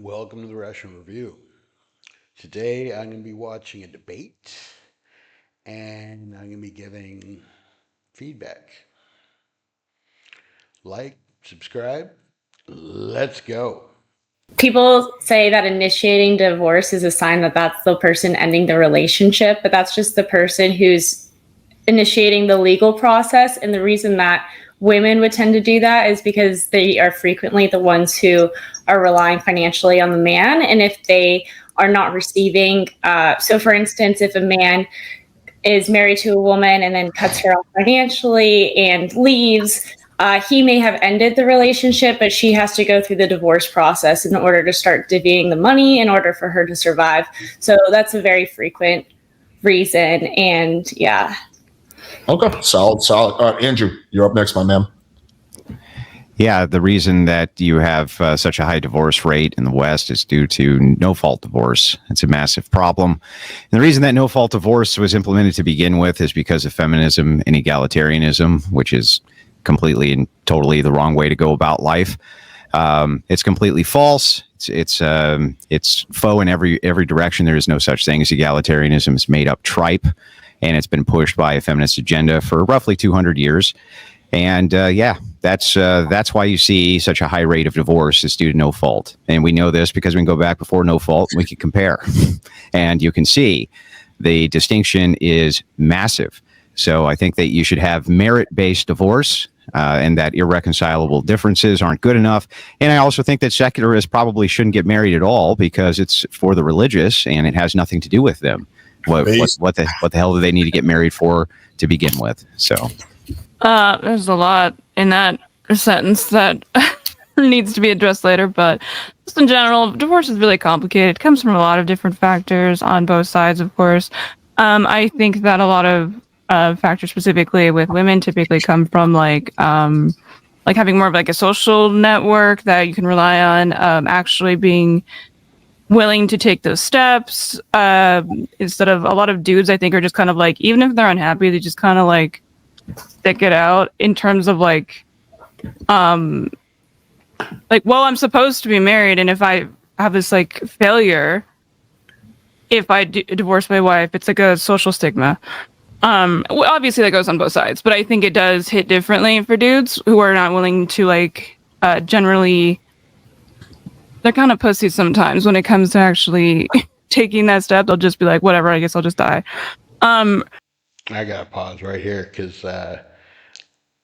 Welcome to the Russian Review. Today I'm going to be watching a debate and I'm going to be giving feedback. Like, subscribe, let's go. People say that initiating divorce is a sign that that's the person ending the relationship, but that's just the person who's initiating the legal process. And the reason that women would tend to do that is because they are frequently the ones who are relying financially on the man. And if they are not receiving, so for instance, if a man is married to a woman and then cuts her off financially and leaves, he may have ended the relationship, but she has to go through the divorce process in order to start divvying the money in order for her to survive. So that's a very frequent reason. And yeah. Okay, solid. Andrew, you're up next, my man. Yeah, the reason that you have such a high divorce rate in the West is due to no-fault divorce. It's a massive problem. And the reason that no-fault divorce was implemented to begin with is because of feminism and egalitarianism, which is completely and totally the wrong way to go about life. It's completely false. It's faux in every direction. There is no such thing as egalitarianism. It's made up tripe, and it's been pushed by a feminist agenda for roughly 200 years. And that's why you see such a high rate of divorce is due to no fault. And we know this because we can go back before no fault and we can compare. And you can see the distinction is massive. So I think that you should have merit-based divorce and that irreconcilable differences aren't good enough. And I also think that secularists probably shouldn't get married at all because it's for the religious and it has nothing to do with them. What the hell do they need to get married for to begin with? So. There's a lot in that sentence that needs to be addressed later, but just in general, divorce is really complicated. It comes from a lot of different factors on both sides, of course. I think that a lot of factors, specifically with women, typically come from like having more of like a social network that you can rely on, actually being willing to take those steps, instead of a lot of dudes, I think, are just kind of like, even if they're unhappy, they just kind of like stick it out in terms of like, well, I'm supposed to be married, and if I have this like failure, if I divorce my wife, it's like a social stigma. Well, obviously that goes on both sides, but I think it does hit differently for dudes who are not willing to like, generally, they're kind of pussies sometimes when it comes to actually taking that step. They'll just be like, whatever, I guess I'll just die. I got to pause right here because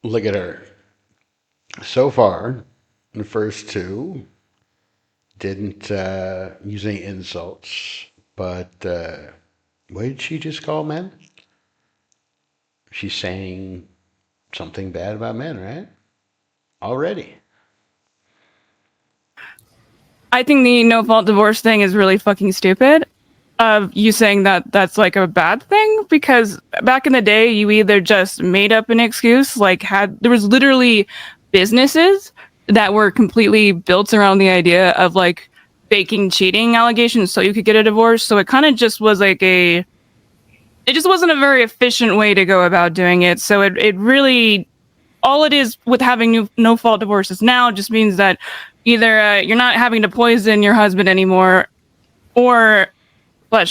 look at her. So far, the first two didn't use any insults, but what did she just call men? She's saying something bad about men, right? Already. I think the no-fault divorce thing is really fucking stupid. Of you saying that that's like a bad thing, because back in the day, you either just made up an excuse, like there was literally businesses that were completely built around the idea of like faking cheating allegations so you could get a divorce. So it kind of just was like it just wasn't a very efficient way to go about doing it. So it really, all it is with having no-fault divorces now just means that either you're not having to poison your husband anymore, or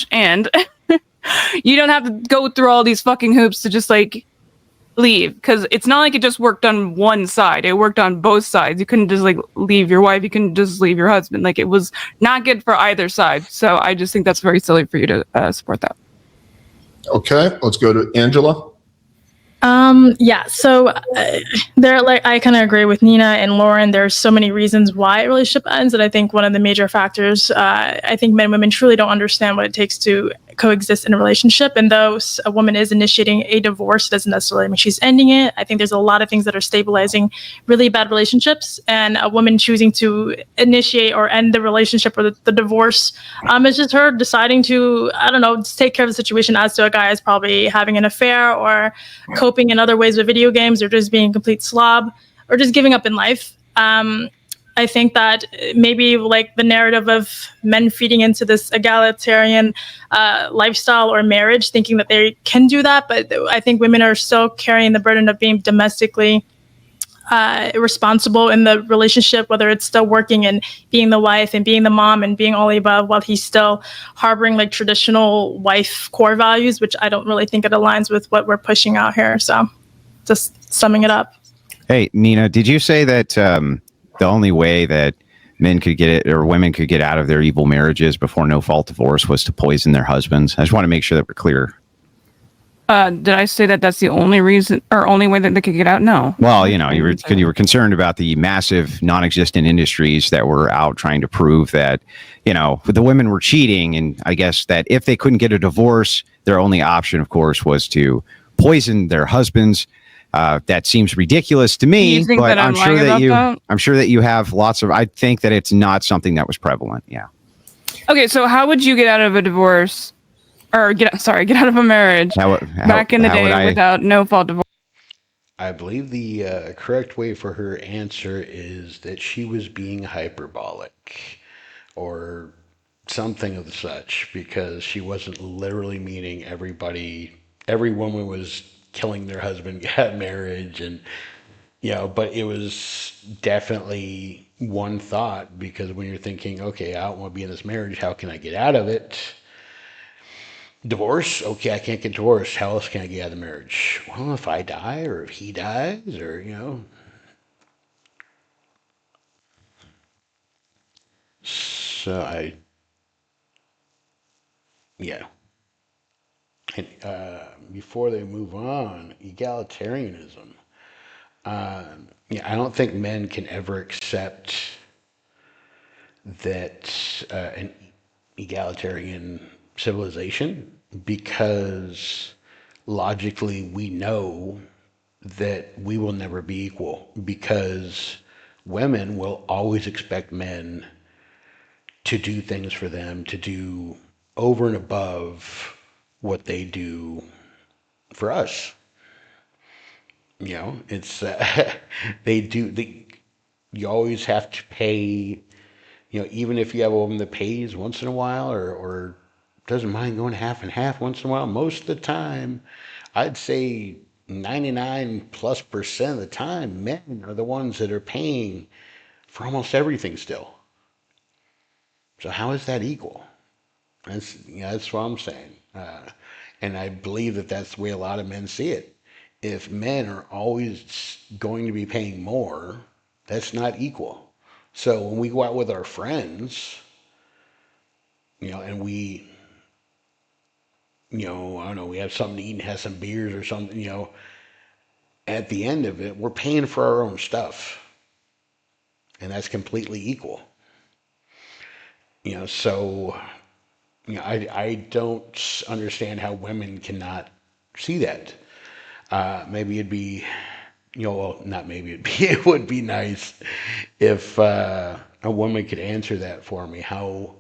and you don't have to go through all these fucking hoops to just like leave, because it's not like it just worked on one side. It worked on both sides. You couldn't just like leave your wife. You couldn't just leave your husband. Like, it was not good for either side. So I just think that's very silly for you to support that. Okay, let's go to Angela. So there, like, I kind of agree with Nina and Lauren. There's so many reasons why a relationship ends, and I think one of the major factors, I think men and women truly don't understand what it takes to coexist in a relationship. And though a woman is initiating a divorce, it doesn't necessarily mean she's ending it. I think there's a lot of things that are stabilizing really bad relationships, and a woman choosing to initiate or end the relationship or the divorce, it's just her deciding to, I don't know, take care of the situation, as to a guy is probably having an affair or coping in other ways with video games, or just being a complete slob, or just giving up in life. I think that maybe like the narrative of men feeding into this egalitarian lifestyle or marriage, thinking that they can do that, but I think women are still carrying the burden of being domestically responsible in the relationship, whether it's still working and being the wife and being the mom and being all the above, while he's still harboring like traditional wife core values, which I don't really think it aligns with what we're pushing out here. So just summing it up. Hey, Nina, did you say that the only way that men could get it or women could get out of their evil marriages before no-fault divorce was to poison their husbands? I just want to make sure that we're clear. Did I say that that's the only reason or only way that they could get out? No. Well, you were concerned about the massive non-existent industries that were out trying to prove that, the women were cheating. And I guess that if they couldn't get a divorce, their only option, of course, was to poison their husbands. That seems ridiculous to me, but I'm sure that you have lots of, I think that it's not something that was prevalent. Yeah. Okay. So how would you get out of a divorce or get out of a marriage back in the day without no-fault divorce? I believe the correct way for her answer is that she was being hyperbolic or something of such, because she wasn't literally meaning every woman was killing their husband, got marriage, and but it was definitely one thought, because when you're thinking, okay, I don't want to be in this marriage, how can I get out of it? Divorce? Okay, I can't get divorced. How else can I get out of the marriage? Well, if I die or if he dies or, So yeah. And before they move on, egalitarianism. I don't think men can ever accept that an egalitarian civilization, because logically we know that we will never be equal, because women will always expect men to do things for them, to do over and above what they do for us. It's you always have to pay, even if you have a woman that pays once in a while or doesn't mind going half and half once in a while. Most of the time, I'd say 99+% of the time, men are the ones that are paying for almost everything still. So how is that equal? That's what I'm saying. And I believe that that's the way a lot of men see it. If men are always going to be paying more, that's not equal. So when we go out with our friends, and we, I don't know, we have something to eat and have some beers or something, at the end of it, we're paying for our own stuff. And that's completely equal. So, I don't understand how women cannot see that. Maybe it'd be, well, not maybe it'd be, it would be nice if a woman could answer that for me. How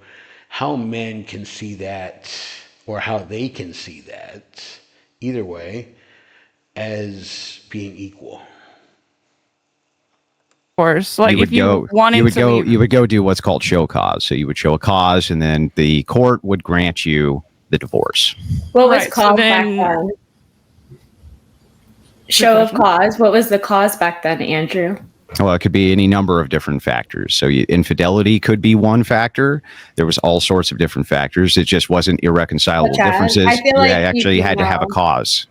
men can see that, or how they can see that, either way, as being equal. Course, like if you wanted to leave, you would go do what's called show cause. So you would show a cause, and then the court would grant you the divorce. What was cause back then? Show of cause. What was the cause back then, Andrew? Well, it could be any number of different factors. So infidelity could be one factor. There was all sorts of different factors. It just wasn't irreconcilable differences. I feel like you had to have a cause.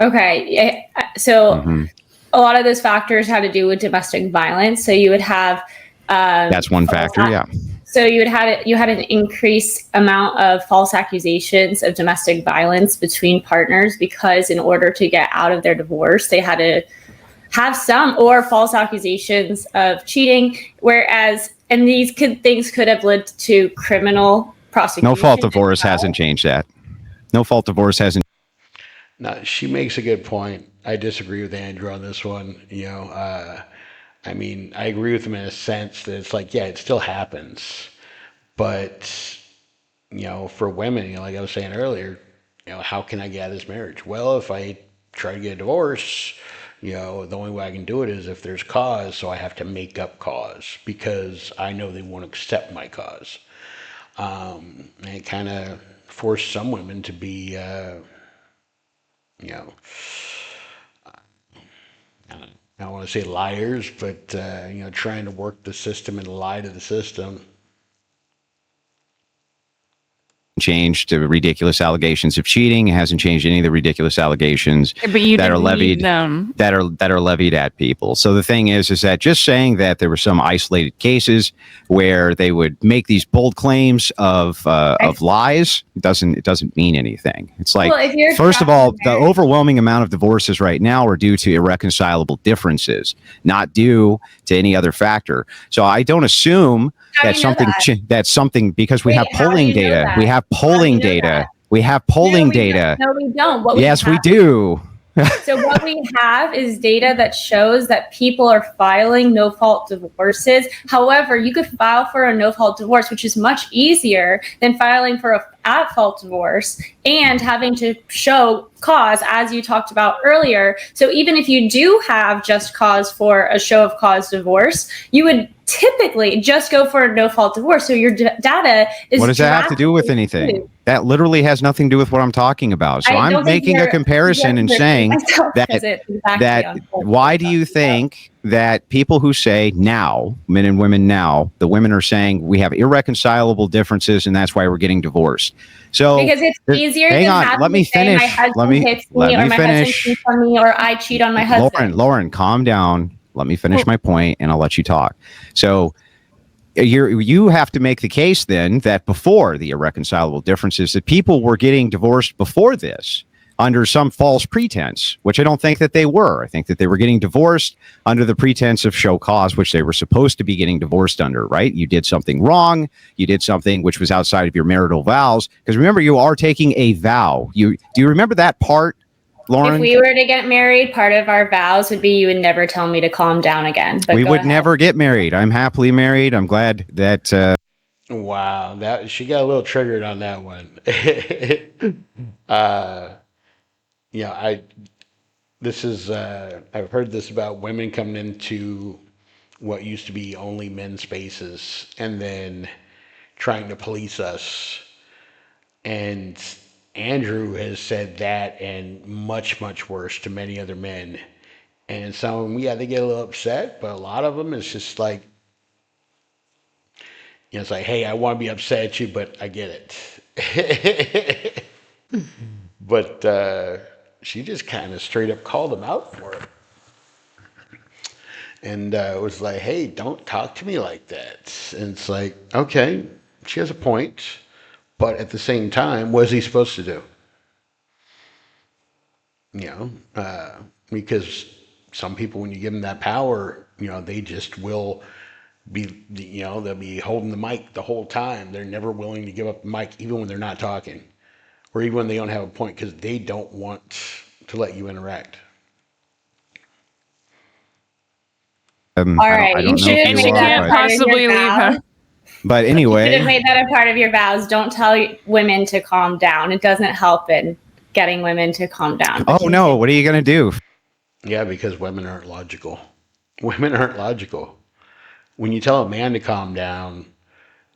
Okay, so a lot of those factors had to do with domestic violence. So you would have that's one factor. Yeah. So you had an increased amount of false accusations of domestic violence between partners, because in order to get out of their divorce, they had to have some or false accusations of cheating. And these things could have led to criminal prosecution. No fault divorce hasn't changed that. No fault divorce hasn't. No, she makes a good point. I disagree with Andrew on this one. I mean, I agree with him in a sense that it's like, yeah, it still happens. But, for women, like I was saying earlier, how can I get out of this marriage? Well, if I try to get a divorce, the only way I can do it is if there's cause, so I have to make up cause because I know they won't accept my cause. And it kind of forced some women to be, I don't want to say liars, but trying to work the system and lie to the system. Changed the ridiculous allegations of cheating. It hasn't changed any of the ridiculous allegations But you that are didn't need levied them. that are levied at people. So the thing is that just saying that there were some isolated cases where they would make these bold claims of lies doesn't mean anything. It's like, Well, if you're first of all, the marriage- overwhelming amount of divorces right now are due to irreconcilable differences, not due to any other factor. So I don't assume How do you know that? that's something, because we Wait, have how do polling you know data. that? We have How do polling you know data. that? We have polling No, we data. don't. No, we don't. What Yes, we have- do. So what we have is data that shows that people are filing no-fault divorces. However, you could file for a no-fault divorce, which is much easier than filing for a at-fault divorce and having to show cause, as you talked about earlier. So even if you do have just cause for a show of cause divorce, you would typically just go for a no-fault divorce. So your data is. What does that have to do with drastically anything? skewed. That literally has nothing to do with what I'm talking about. So I I'm don't think making a you're- comparison and you're saying myself, that 'cause it's exactly that on both why sides. do you think that people who say now, men and women now, the women are saying we have irreconcilable differences and that's why we're getting divorced? So Because it's easier hang than on, having let me to say finish. my husband Let me hits me, or my husband finish. cheats on me, or I cheat on my husband. Lauren, calm down. Let me finish my point and I'll let you talk. So you have to make the case then that before the irreconcilable differences, that people were getting divorced before this under some false pretense, which I don't think that they were. I think that they were getting divorced under the pretense of show cause, which they were supposed to be getting divorced under, right? You did something wrong. You did something which was outside of your marital vows. Because remember, you are taking a vow. Do you remember that part, Lauren? If we were to get married, part of our vows would be you would never tell me to calm down again. But We go would ahead. never get married. I'm happily married. I'm glad that Wow, that she got a little triggered on that one. I this is I've heard this about women coming into what used to be only men's spaces and then trying to police us. And Andrew has said that and much, much worse to many other men. And some of them, yeah, they get a little upset, but a lot of them, it's just like, it's like, hey, I want to be upset at you, but I get it. But she just kind of straight up called him out for it. And it was like, hey, don't talk to me like that. And it's like, okay, she has a point. But at the same time, what is he supposed to do? Because some people, when you give them that power, they just will be, they'll be holding the mic the whole time. They're never willing to give up the mic, even when they're not talking, or even when they don't have a point, because they don't want to let you interact. All right, I you don't know should if have you made are, that a but- part of Possibly your leave vows. her. But You should have anyway, made that a part of your vows. Don't tell women to calm down. It doesn't help in getting women to calm down. oh no, what are you going to do? Yeah, because women aren't logical. Women aren't logical. When you tell a man to calm down,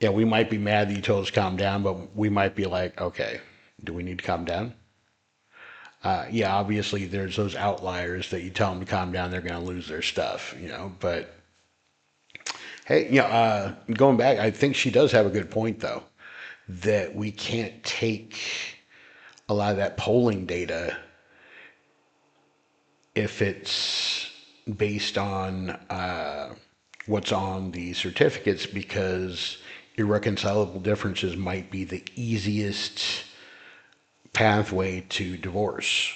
yeah, we might be mad that you told us to calm down, but we might be like, okay, do we need to calm down? Yeah, obviously there's those outliers that you tell them to calm down, they're going to lose their stuff, but hey, going back, I think she does have a good point though, that we can't take a lot of that polling data if it's based on what's on the certificates, because irreconcilable differences might be the easiest pathway to divorce.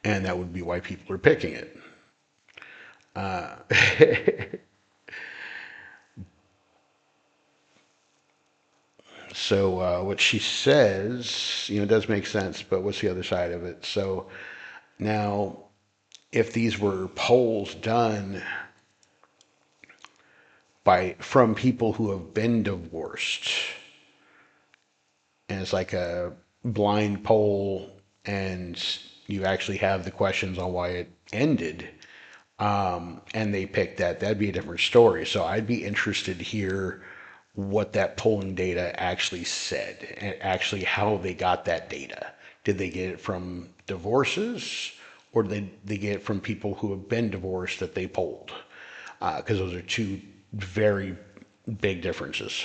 And that would be why people are picking it. So what she says, does make sense, but what's the other side of it? So now, if these were polls done from people who have been divorced, and it's like a blind poll, and you actually have the questions on why it ended, and they picked that'd be a different story. So I'd be interested to hear what that polling data actually said, and actually how they got that data. Did they get it from divorces, or they get it from people who have been divorced that they polled, because those are two very big differences.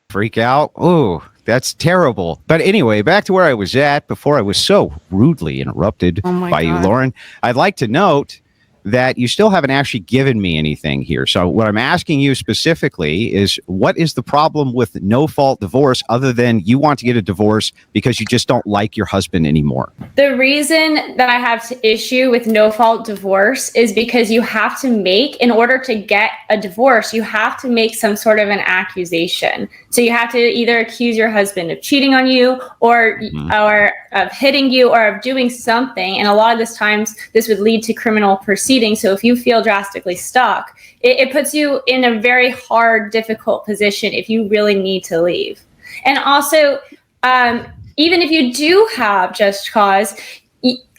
Freak out. Oh, that's terrible. But anyway, back to where I was at before I was so rudely interrupted Oh my by you, God. Lauren. I'd like to note that you still haven't actually given me anything here. So what I'm asking you specifically is, what is the problem with no-fault divorce other than you want to get a divorce because you just don't like your husband anymore? The reason that I have to issue with no fault divorce is because you have to make, in order to get a divorce, you have to make some sort of an accusation. So you have to either accuse your husband of cheating on you, or of hitting you, or of doing something. And a lot of this times this would lead to criminal proceedings. So if you feel drastically stuck, it puts you in a very hard, difficult position if you really need to leave. And also, even if you do have just cause,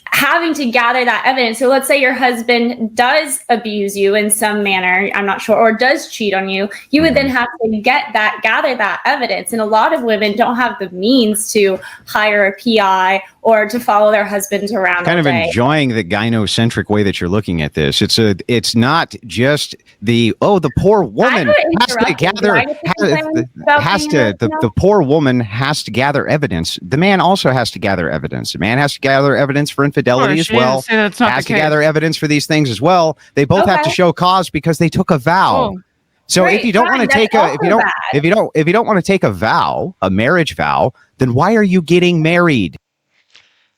having to gather that evidence. So let's say your husband does abuse you in some manner, I'm not sure, or does cheat on you, you would then have to gather that evidence. And a lot of women don't have the means to hire a PI or to follow their husbands around. Kind of all day. enjoying the gynocentric way that you're looking at this. It's not just the poor woman has to gather the poor woman has to gather evidence. The man also has to gather evidence. The man has to gather evidence for infidelity as well. Has to gather evidence for these things as well. They both have to show cause because they took a vow. Oh. So if you don't want to take if you don't want to take a vow, a marriage vow, then why are you getting married?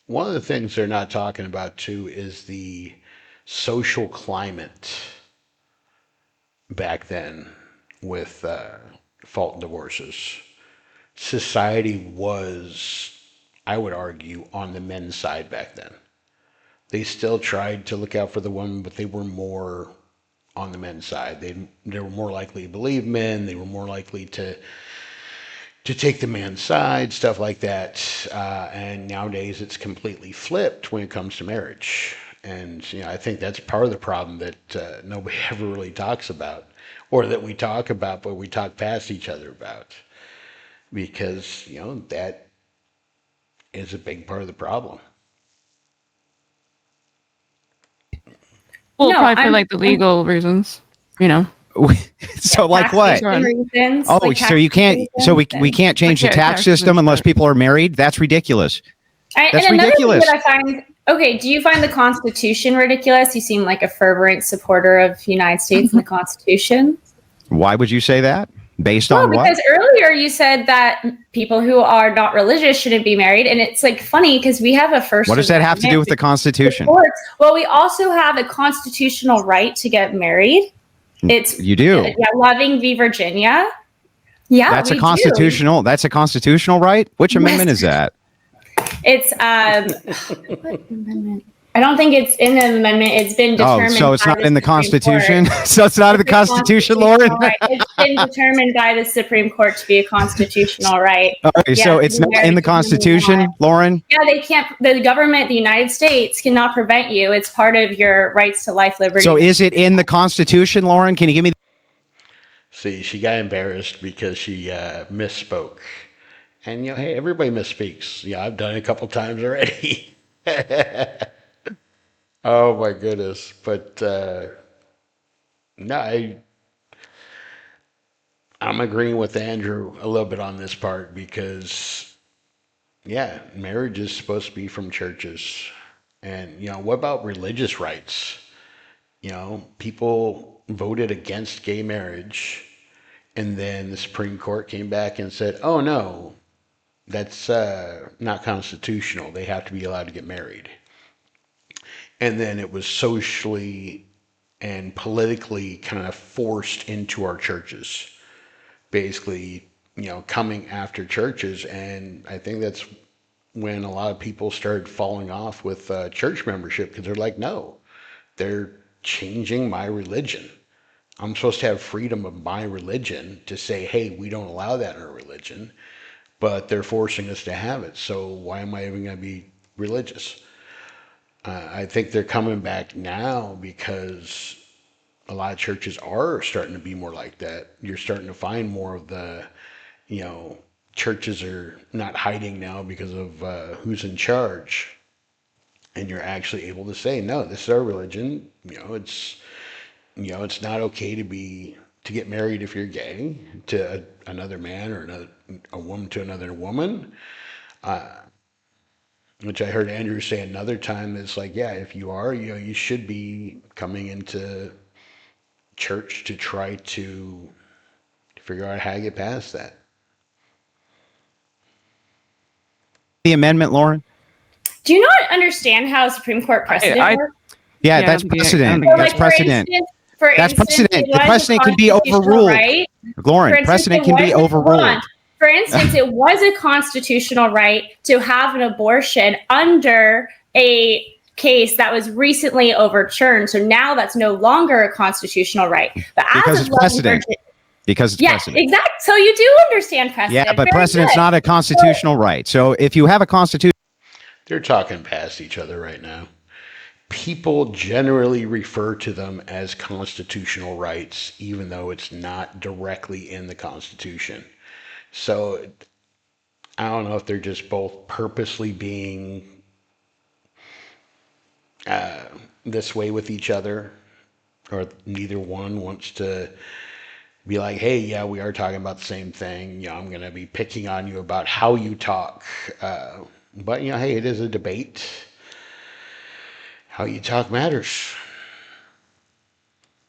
One of the things they're not talking about too is the social climate back then with fault divorces. Society was, I would argue, on the men's side back then. They still tried to look out for the women, but they were more on the men's side. They were more likely to believe men. They were more likely to take the man's side, stuff like that. And nowadays it's completely flipped when it comes to marriage. And I think that's part of the problem that nobody ever really talks about, or that we talk about, but we talk past each other about, because that is a big part of the problem. Well, No, probably for I'm- the legal reasons, So like what? Reasons, Oh, like so you can't. So we can't change the tax system unless people are married. That's ridiculous. That's and ridiculous. Another thing that I find. Okay, do you find the Constitution ridiculous? You seem like a fervent supporter of the United States and the Constitution. Why would you say that? Based on what? Because earlier you said that people who are not religious shouldn't be married, and it's funny because we have a First. What does that have to do with the Constitution? Well, we also have a constitutional right to get married. You do. Yeah, loving v. Virginia. Yeah, that's a constitutional. That's a constitutional right. Which amendment is that? It's what amendment? I don't think it's in the amendment. It's been determined. Oh, so it's not in the Constitution. So it's not in the Constitution, Lauren. Right. It's been determined by the Supreme Court to be a constitutional right. Okay, so it's not in the Constitution, Lauren. Yeah, they can't. The government, the United States, cannot prevent you. It's part of your rights to life, liberty. So is it in the Constitution, Lauren? Can you give me? See, she got embarrassed because she misspoke. And hey, everybody misspeaks. Yeah, I've done it a couple times already. Oh my goodness! But no, I'm agreeing with Andrew a little bit on this part, because marriage is supposed to be from churches, and what about religious rights? People voted against gay marriage, and then the Supreme Court came back and said, "Oh no, that's not constitutional. They have to be allowed to get married." And then it was socially and politically kind of forced into our churches, basically, coming after churches. And I think that's when a lot of people started falling off with church membership, because they're like, no, they're changing my religion. I'm supposed to have freedom of my religion to say, hey, we don't allow that in our religion, but they're forcing us to have it. So why am I even going to be religious? I think they're coming back now because a lot of churches are starting to be more like that. You're starting to find more of the, churches are not hiding now because of who's in charge. and you're actually able to say, no, this is our religion. It's not okay to get married if you're gay to another man or a woman to another woman. Which I heard Andrew say another time is like, yeah, if you are, you should be coming into church to try to figure out how to get past that. The amendment, Lauren? Do you not understand how Supreme Court precedent works? Yeah, Yeah, that's I don't precedent. think- That's precedent. That's precedent. it The was a precedent can be constitutional overruled. right. Lauren, For instance, precedent it can be was- hold on. overruled. For instance, it was a constitutional right to have an abortion under a case that was recently overturned. So now that's no longer a constitutional right. But Because as it's of precedent. Because it's yeah, precedent. exactly. So you do understand precedent. Yeah, but Very precedent's good. not a constitutional right. So if you have a constitution, They're talking past each other right now. People generally refer to them as constitutional rights, even though it's not directly in the Constitution. So I don't know if they're just both purposely being this way with each other, or neither one wants to be like, hey, yeah, we are talking about the same thing. I'm going to be picking on you about how you talk. But, hey, it is a debate. How you talk matters.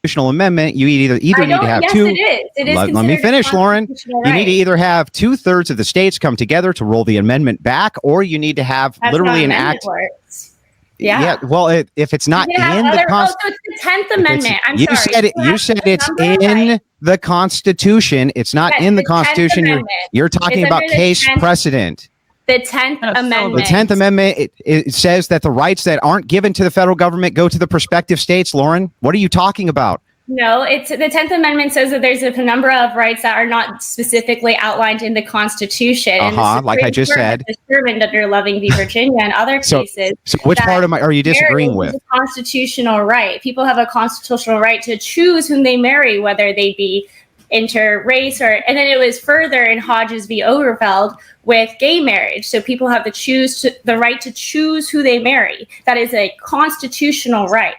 constitutional amendment, you either I need to don't. have Yes, two. it is. It is. Let me considered a finish, Lauren. constitutional You need to right. either have 2/3 of the states come together to roll the amendment back, or you need to have That's literally not an amendment act. works. Yeah. Well, if it's not You can have in the other, Constitution. so it's the 10th Amendment. I'm you sorry. said it. You have said the it's number in right. the Constitution. It's not Yes, in the the 10th Constitution. Amendment. You're talking It's about under the case 10th precedent. The 10th That's so Amendment. The 10th Amendment, it says that the rights that aren't given to the federal government go to the prospective states. Lauren, what are you talking about? No, it's the 10th Amendment says that there's a number of rights that are not specifically outlined in the Constitution. And the Like I Supreme just Court has said. determined under Loving v. Virginia and other So cases. which that part are you disagreeing marriage with? is a constitutional right. People have a constitutional right to choose whom they marry, whether they be interrace and then it was further in Hodges v. Overfeld with gay marriage. So people have the right to choose who they marry. That is a constitutional right.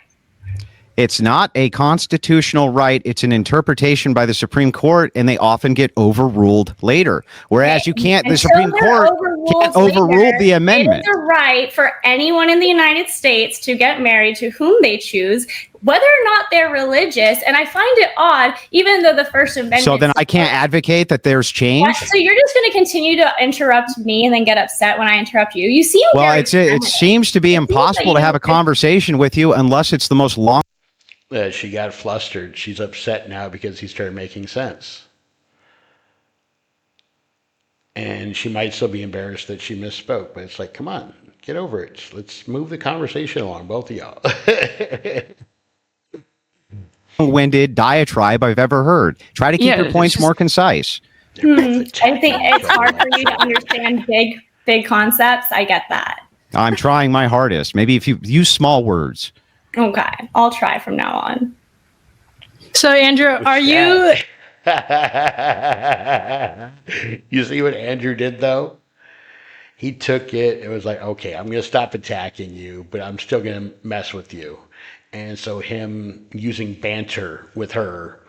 It's not a constitutional right. It's an interpretation by the Supreme Court, and they often get overruled later. Whereas you can't, the Until Supreme they're Court overruled can't overrule later, the amendment. It is a right for anyone in the United States to get married to whom they choose, whether or not they're religious. And I find it odd, even though the First Amendment. So then I can't advocate that there's change? So you're just going to continue to interrupt me and then get upset when I interrupt you. You seem Well, very it seems to be impossible to have a conversation with you unless it's the most long. She got flustered. She's upset now because he started making sense. And she might still be embarrassed that she misspoke, but it's like, come on, get over it. Let's move the conversation along, both of y'all. Winded diatribe I've ever heard. Try to keep your points more concise. I think it's hard for you to understand big concepts. I get that. I'm trying my hardest. Maybe if you use small words. Okay, I'll try from now on. So, Andrew, are you? You see what Andrew did, though? He took it. It was like, okay, I'm going to stop attacking you, but I'm still going to mess with you. And so him using banter with her,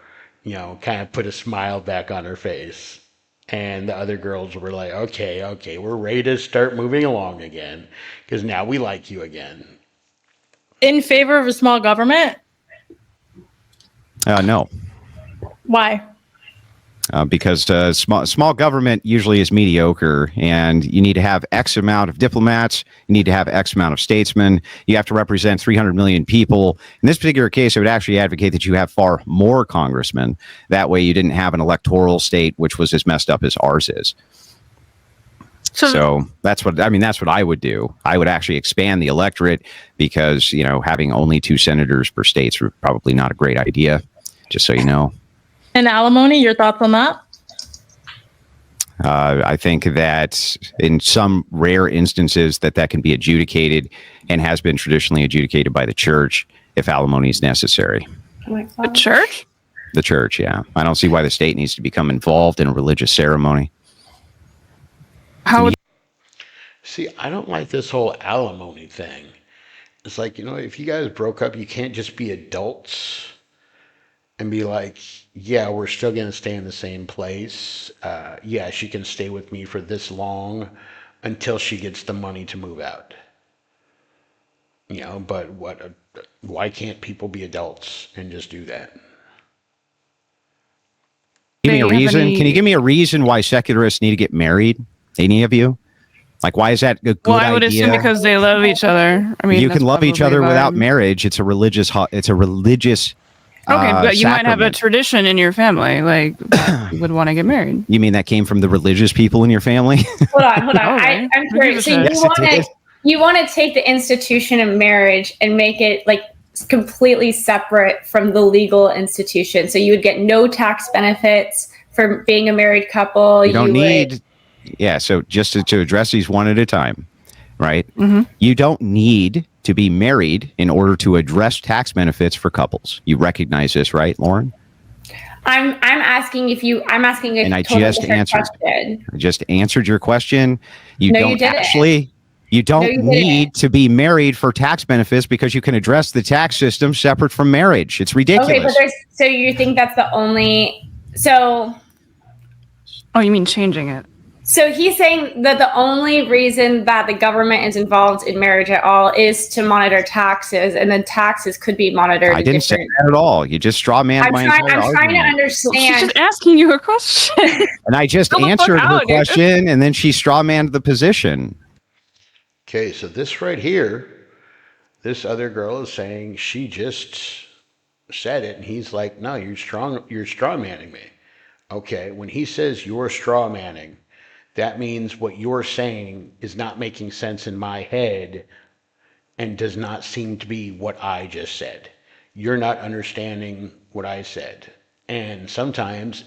kind of put a smile back on her face. And the other girls were like, okay, we're ready to start moving along again because now we like you again. In favor of a small government? No. Why? Because small government usually is mediocre, and you need to have X amount of diplomats. You need to have X amount of statesmen. You have to represent 300 million people. In this particular case, I would actually advocate that you have far more congressmen. That way you didn't have an electoral state, which was as messed up as ours is. So that's what I would do. I would actually expand the electorate because, having only 2 senators per state is probably not a great idea, just so you know. And alimony, your thoughts on that? I think that in some rare instances that can be adjudicated and has been traditionally adjudicated by the church if alimony is necessary. The church? The church, yeah. I don't see why the state needs to become involved in a religious ceremony. How would See, I don't like this whole alimony thing It's like, if you guys broke up, you can't just be adults and be like, yeah, we're still going to stay in the same place. Yeah, she can stay with me for this long until she gets the money to move out. But why can't people be adults and just do that? Give me a They have reason. any- Can you give me a reason why secularists need to get married? Any of you? Like, why is that a good Well, I would idea? assume because they love each other. I mean, You that's can love each probably other why. without marriage. It's a religious. Okay, but you might have a sacrament. tradition in your family, like that you would want to get married. You mean that came from the religious people in your family? Hold on. Okay. I'm curious. So Yes, it did. you want to take the institution of marriage and make it like completely separate from the legal institution. So you would get no tax benefits for being a married couple. You don't would- need. Yeah. So just to address these one at a time, right? Mm-hmm. You don't need to be married in order to address tax benefits for couples. You recognize this, right, Lauren? I'm asking if you. I'm asking a And I totally just different answered. question. I just answered your question. You No, you don't didn't. actually. You don't you didn't. need to be married for tax benefits because you can address the tax system separate from marriage. It's ridiculous. Okay, but so you think that's the only. So Oh, you mean changing it? So he's saying that the only reason that the government is involved in marriage at all is to monitor taxes, and then taxes could be monitored. I didn't say that at all. You just straw man my entire I'm trying to argument. She's understand. just asking you a question. And I just Fill the fuck answered her out, dude. question, and then she straw manned the position. Okay, so this right here, this other girl is saying she just said it, and he's like, no, you're straw manning me. Okay, when he says you're straw manning, that means what you're saying is not making sense in my head and does not seem to be what I just said. You're not understanding what I said. And sometimes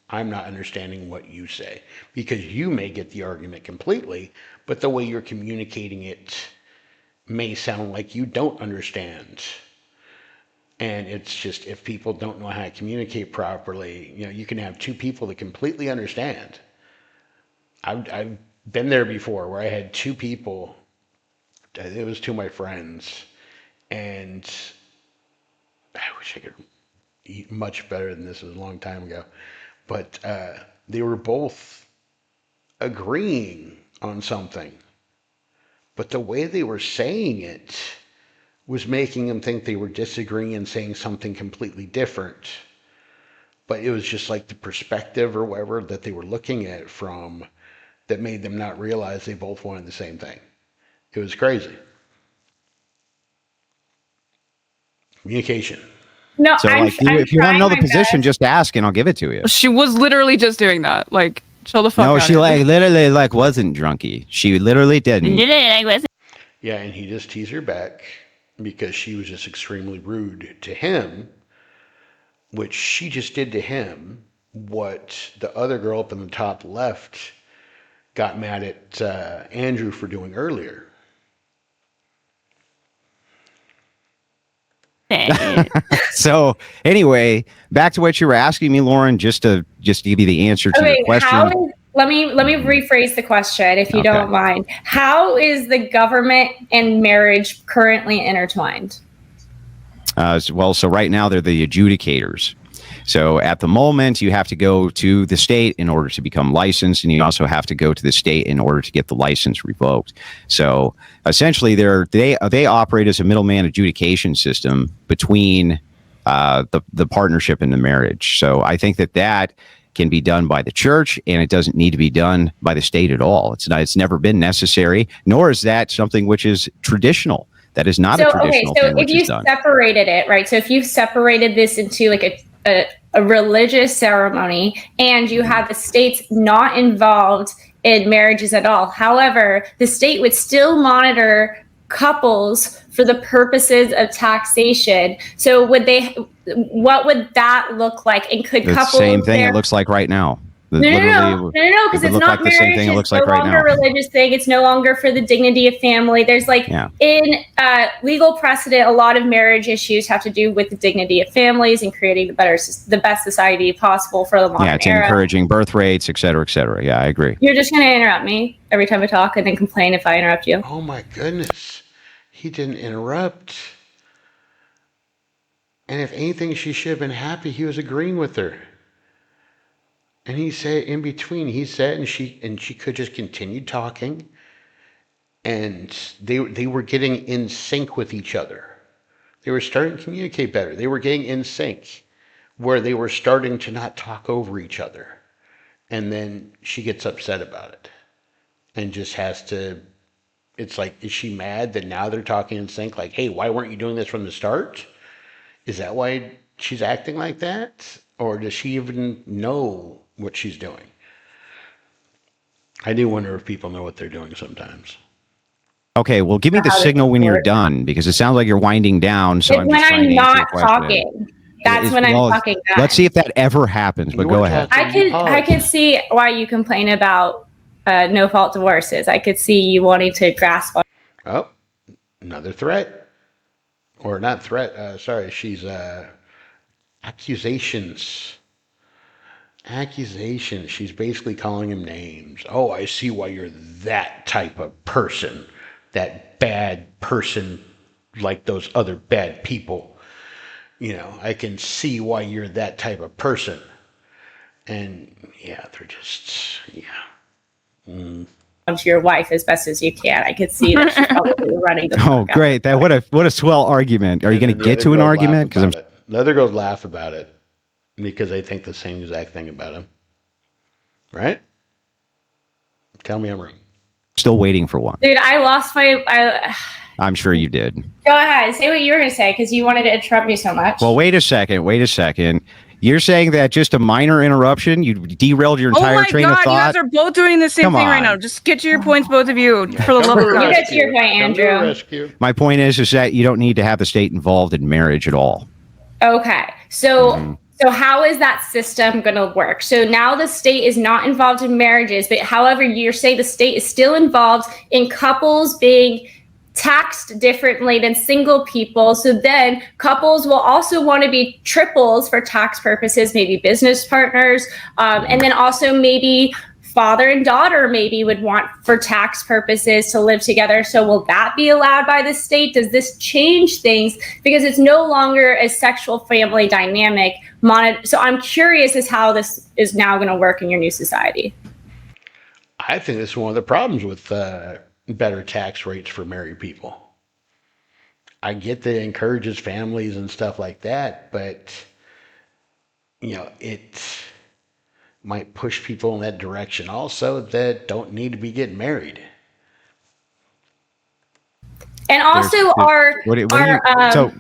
I'm not understanding what you say because you may get the argument completely, but the way you're communicating it may sound like you don't understand. And it's just, if people don't know how to communicate properly, you can have two people that completely understand. I've been there before where I had two people, it was two of my friends, and I wish I could eat much better than this. It was a long time ago. But they were both agreeing on something. But the way they were saying it was making them think they were disagreeing and saying something completely different. But it was just like the perspective or whatever that they were looking at it from that made them not realize they both wanted the same thing. It was crazy. Communication. No, So, I'm, like, I'm if you want to know the trying my position, best. just ask, and I'll give it to you. She was literally just doing that. Like, chill the fuck out. No, she literally wasn't drunky. She literally didn't. Yeah, and he just teased her back because she was just extremely rude to him, which she just did to him what the other girl up in the top left got mad at Andrew for doing earlier. So anyway, back to what you were asking me, Lauren, just to give you the answer to Okay, the question. let me rephrase the question, if you Okay. don't mind. How is the government and marriage currently intertwined? So right now they're the adjudicators. So at the moment, you have to go to the state in order to become licensed, and you also have to go to the state in order to get the license revoked. So essentially, they operate as a middleman adjudication system between the partnership and the marriage. So I think that can be done by the church, and it doesn't need to be done by the state at all. It's never been necessary, nor is that something which is traditional. That is not a traditional thing if which you is done. separated it, right? So if you separated this into like a religious ceremony and you have the states not involved in marriages at all. However, the state would still monitor couples for the purposes of taxation. So what would that look like? And could The couples same thing it looks like right now. No, because it's not marriage. It's no longer a religious thing. It's no longer for the dignity of family. There's in legal precedent, a lot of marriage issues have to do with the dignity of families and creating the best society possible for the modern era. It's encouraging birth rates, et cetera, et cetera. Yeah, I agree. You're just going to interrupt me every time I talk and then complain if I interrupt you. Oh my goodness. he didn't interrupt. And if anything, she should have been happy he was agreeing with her. And he said in between, he said, and she could just continue talking. And they were getting in sync with each other. They were starting to communicate better. They were getting in sync where they were starting to not talk over each other. And then she gets upset about it and just has to, it's like, is she mad that now they're talking in sync? Like, hey, why weren't you doing this from the start? Is that why she's acting like that? Or does she even know what she's doing? I do wonder if people know what they're doing sometimes. Okay, well, give me the signal when you're done, because it sounds like you're winding down. So It's I'm when just trying I'm to answer your not question. talking. That's when I'm talking back. Let's see if that ever happens, but You go were ahead. talking. I could see why you complain about no fault divorces. I could see you wanting to grasp on. Oh, another threat. Or not threat, sorry, she's accusations. Accusations. She's basically calling him names. Oh, I see why you're that type of person. That bad person like those other bad people. You know, I can see why you're that type of person. And yeah, they're just, yeah. To your wife as best as you can. I could see that she's probably running the Oh, fuck out. great! That what a swell argument. Are you going to get to an argument? Because I'm The other girls laugh about it because they think the same exact thing about him. Right? Tell me I'm wrong. still waiting for one. Dude, I lost my. I'm sure you did. Go ahead. Say what you were going to say because you wanted to interrupt me so much. Well, wait a second. You're saying that just a minor interruption, you derailed your entire train of You thought? guys are both doing the same Come thing right on. now. Just get to your points, both of you, for the love of You God. get to your point, Come to the Andrew. rescue. My point is that you don't need to have the state involved in marriage at all. Okay. So how is that system going to work? So now the state is not involved in marriages, but however, you're saying the state is still involved in couples being taxed differently than single people. So then couples will also want to be triples for tax purposes, maybe business partners, and then also maybe father and daughter maybe would want for tax purposes to live together. So will that be allowed by the state? Does this change things? Because it's no longer a sexual family dynamic. So I'm curious as how this is now going to work in your new society. I think this is one of the problems with better tax rates for married people. I get that it encourages families and stuff like that, but you know, it might push people in that direction also that don't need to be getting married. And also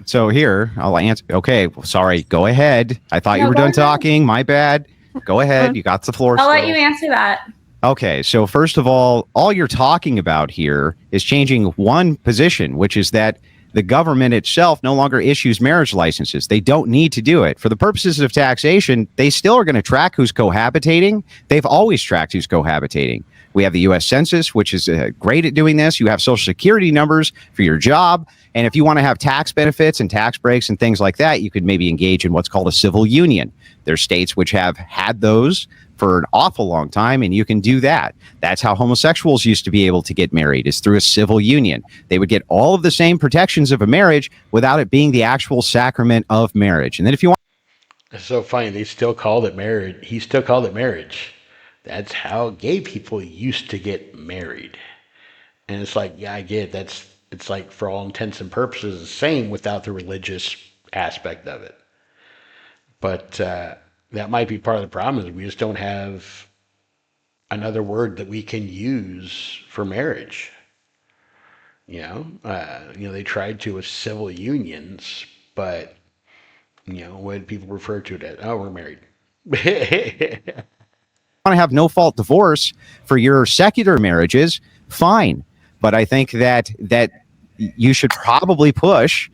So here, I'll answer. Okay, sorry, go ahead. I thought you No, were go done ahead. talking. My bad. Go ahead. You got the floor. I'll let still. you answer that. Okay, so first of all you're talking about here is changing one position, which is that the government itself no longer issues marriage licenses. They don't need to do it. For the purposes of taxation, they still are going to track who's cohabitating. They've always tracked who's cohabitating. We have the U.S. Census, which is great at doing this. You have Social Security numbers for your job. And if you want to have tax benefits and tax breaks and things like that, you could maybe engage in what's called a civil union. There's states which have had those for an awful long time, and you can do that. That's how homosexuals used to be able to get married, is through a civil union. They would get all of the same protections of a marriage without it being the actual sacrament of marriage. And then if you want... It's so funny. They still called it marriage. He still called it marriage. That's how gay people used to get married. And it's like, yeah, I get it. It's like for all intents and purposes the same without the religious aspect of it. But that might be part of the problem is we just don't have another word that we can use for marriage. They tried to with civil unions, but what did people refer to it as? Oh, we're married. Want to have no fault divorce for your secular marriages, fine. But I think that you should probably push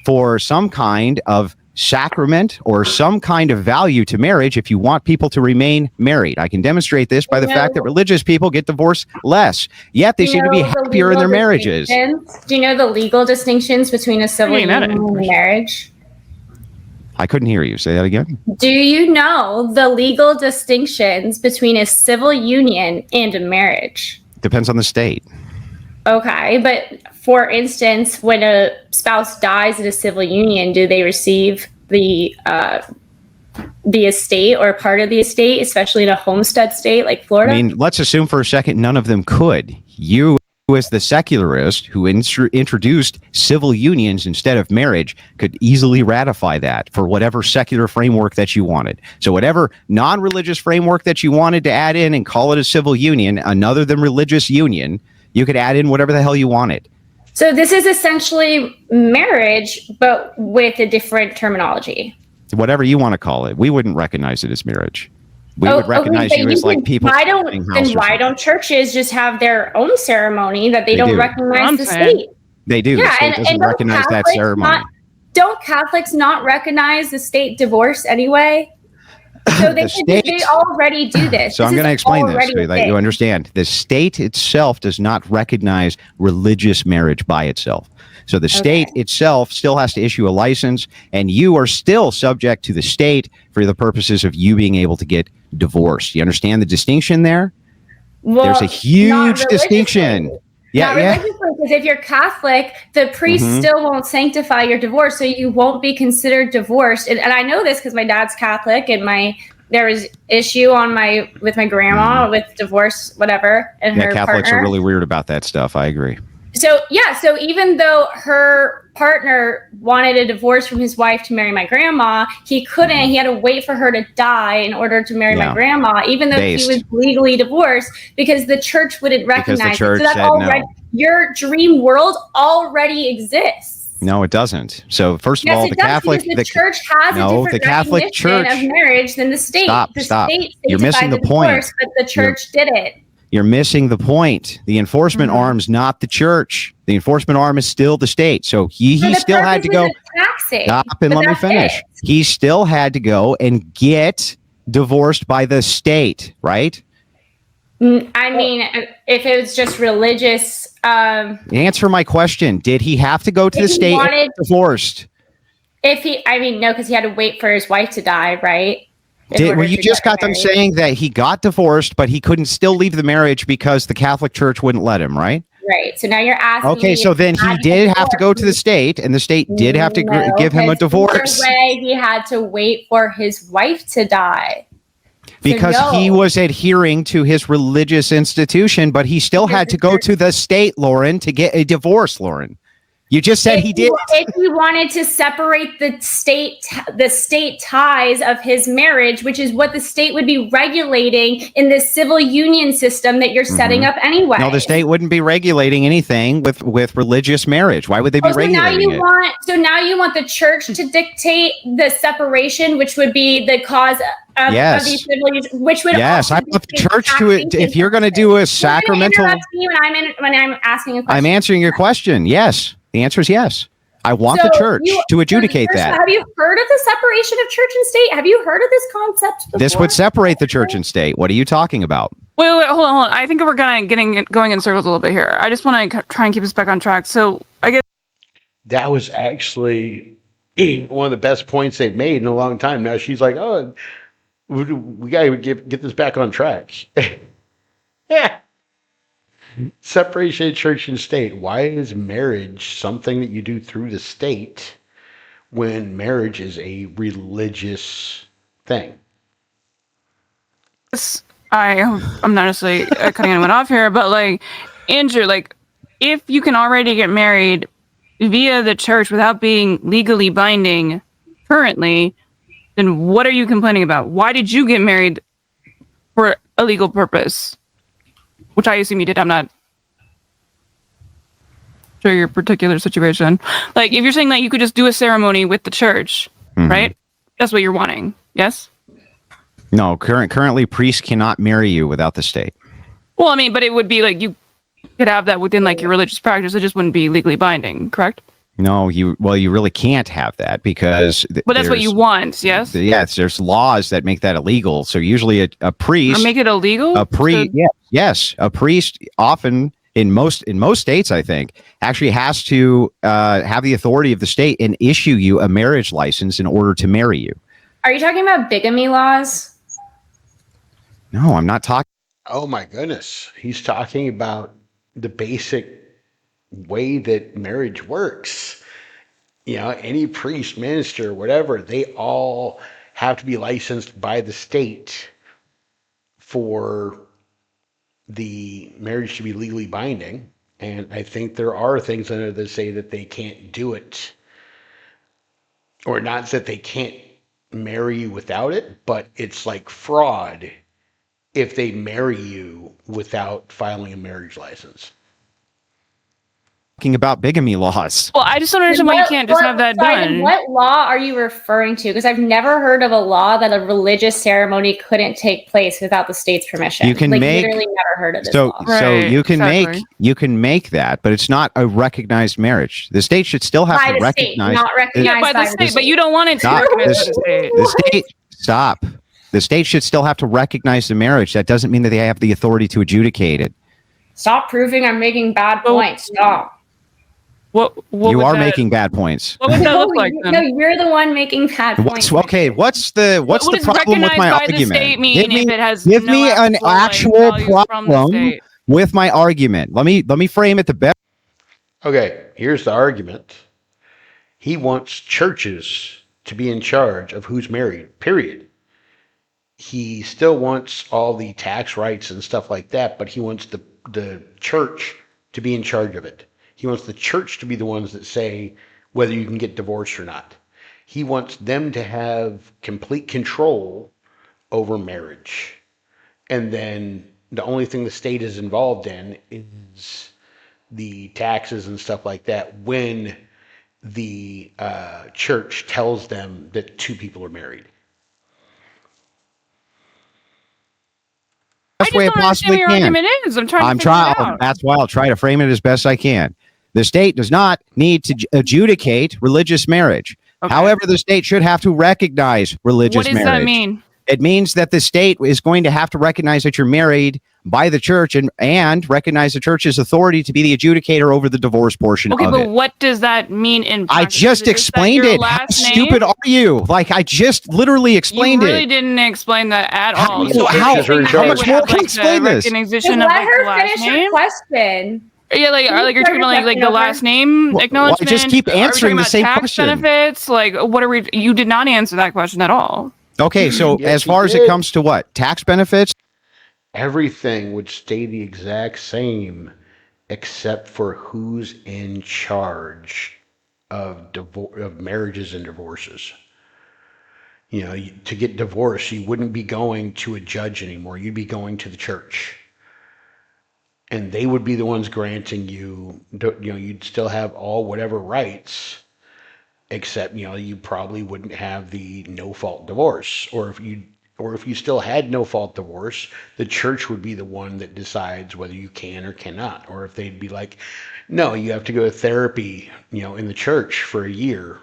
for some kind of sacrament or some kind of value to marriage if you want people to remain married. I can demonstrate this by the fact that religious people get divorced less, yet they seem to be happier in their marriages. Do you know the legal distinctions between a civil union and a marriage? I couldn't hear you. Say that again. Do you know the legal distinctions between a civil union and a marriage? Depends on the state. Okay, but for instance, when a spouse dies in a civil union, do they receive the estate or part of the estate, especially in a homestead state like Florida? I mean, let's assume for a second none of them could. You, as the secularist who introduced civil unions instead of marriage, could easily ratify that for whatever secular framework that you wanted. So whatever non-religious framework that you wanted to add in and call it a civil union, another than religious union, you could add in whatever the hell you wanted. So this is essentially marriage, but with a different terminology. Whatever you want to call it. We wouldn't recognize it as marriage. We would recognize you as like people. Why don't churches just have their own ceremony that they don't recognize the state? They do. Yeah, the state doesn't recognize that ceremony. Don't Catholics not recognize the state divorce anyway? So they already do this. So I'm going to explain this so that you understand. The state itself does not recognize religious marriage by itself. So the state itself still has to issue a license, and you are still subject to the state for the purposes of you being able to get divorced. You understand the distinction there? Well, there's a huge distinction. Yeah. Because if you're Catholic, the priest still won't sanctify your divorce, so you won't be considered divorced. And I know this because my dad's Catholic, and there was issue with my grandma with divorce, whatever, and her Catholics partner. are really weird about that stuff. I agree. So even though her partner wanted a divorce from his wife to marry my grandma, he couldn't. He had to wait for her to die in order to marry my grandma, even though he was legally divorced, because the church wouldn't recognize it. So that's already, your dream world already exists. No, it doesn't. So first of all, the Catholic Church has a different Catholic Church of marriage than the state. Stop. State You're missing the point. But the church did it. You're missing the point. The enforcement arm's not the church. The enforcement arm is still the state. So he still had to go. Stop and let me finish. He still had to go and get divorced by the state, right? I mean, if it was just religious. Answer my question. Did he have to go to the state and get divorced? No, because he had to wait for his wife to die, right? You just got them saying that he got divorced, but he couldn't still leave the marriage because the Catholic Church wouldn't let him, right? Right. So now you're asking. Okay, so then he did have to go to the state, and the state did have to give him a divorce. Way he had to wait for his wife to die. Because he was adhering to his religious institution, but he still had to go to the state, Lauren, to get a divorce, Lauren. You just said he did. If he wanted to separate the state ties of his marriage, which is what the state would be regulating in this civil union system that you're setting up anyway. No, the state wouldn't be regulating anything with religious marriage. Why would they be regulating it? So now you want the church to dictate the separation, which would be the cause of these civil unions, which would I want the church to. If you're going to do a sacramental, when I'm asking a question, I'm answering your question. Yes. The answer is yes. I want the church to adjudicate that. Have you heard of the separation of church and state? Have you heard of this concept before? This would separate the church and state. What are you talking about? Wait, hold on. I think we're kind of going in circles a little bit here. I just want to try and keep us back on track. So I guess that was actually one of the best points they've made in a long time. Now she's like, "Oh, we got to get this back on track." Yeah. Separation of church and state. Why is marriage something that you do through the state when marriage is a religious thing? I'm not necessarily cutting anyone off here, but like, Andrew, like, if you can already get married via the church without being legally binding currently, then what are you complaining about? Why did you get married for a legal purpose? Which I assume you did. I'm not sure your particular situation. Like, if you're saying that you could just do a ceremony with the church, right? That's what you're wanting, yes? No, currently priests cannot marry you without the state. Well, I mean, but it would be like you could have that within like your religious practice. It just wouldn't be legally binding, correct? No, you really can't have that because. But that's what you want, yes? Yes, there's laws that make that illegal. So usually a priest. Or make it illegal? A priest, yes, a priest often in most states, I think, actually has to have the authority of the state and issue you a marriage license in order to marry you. Are you talking about bigamy laws? No, I'm not talking. Oh my goodness. He's talking about the basic way that marriage works. Any priest, minister, whatever, they all have to be licensed by the state for the marriage to be legally binding. And I think there are things under that say that they can't do it, or not that they can't marry you without it, but it's like fraud if they marry you without filing a marriage license. Talking about bigamy laws. Well, I just don't understand why you can't just have that done. What law are you referring to? Because I've never heard of a law that a religious ceremony couldn't take place without the state's permission. You can literally never heard of this law. So Right, you can exactly. make that, but it's not a recognized marriage. The state should still have By to the recognize. state, not recognized by the state, but you don't want it to Stop. be recognized by the state. The state, stop. The state should still have to recognize the marriage. That doesn't mean that they have the authority to adjudicate it. Stop proving I'm making bad points. Stop. What You are making bad points. What would that look like then? No, you're the one making bad points. What's the What does problem with my recognized by the argument? state mean if it has give no me an actual value from the problem state? with my argument. Let me frame it the best. Okay, here's the argument. He wants churches to be in charge of who's married, period. He still wants all the tax rights and stuff like that, but he wants the church to be in charge of it. He wants the church to be the ones that say whether you can get divorced or not. He wants them to have complete control over marriage. And then the only thing the state is involved in is the taxes and stuff like that when the church tells them that two people are married. Best way I possibly your can. argument is. I'm trying to figure it out. That's why I'll try to frame it as best I can. The state does not need to adjudicate religious marriage. Okay. However, the state should have to recognize religious What does marriage. that mean? It means that the state is going to have to recognize that you're married by the church and recognize the church's authority to be the adjudicator over the divorce portion Okay, of but it. what does that mean in I practice? just Is that explained your it. How last name? stupid are you? Like, I just literally You explained really it. didn't explain that at How- all. how- you're saying how you much would more have, can I explain this? Just recognition of let the her last finish name? her question. Yeah, you're talking about the last name Well, acknowledgement. just keep Are we answering talking the about same tax question. benefits? Like, what are we? You did not answer that question at all. Okay, so Yes, as he far as it did. comes to what? Tax benefits? Everything would stay the exact same except for who's in charge of marriages and divorces. To get divorced, you wouldn't be going to a judge anymore. You'd be going to the church. And they would be the ones granting you, you'd still have all whatever rights, except, you probably wouldn't have the no-fault divorce. Or if you still had no-fault divorce, the church would be the one that decides whether you can or cannot. Or if they'd be like, no, you have to go to therapy, in the church for a year.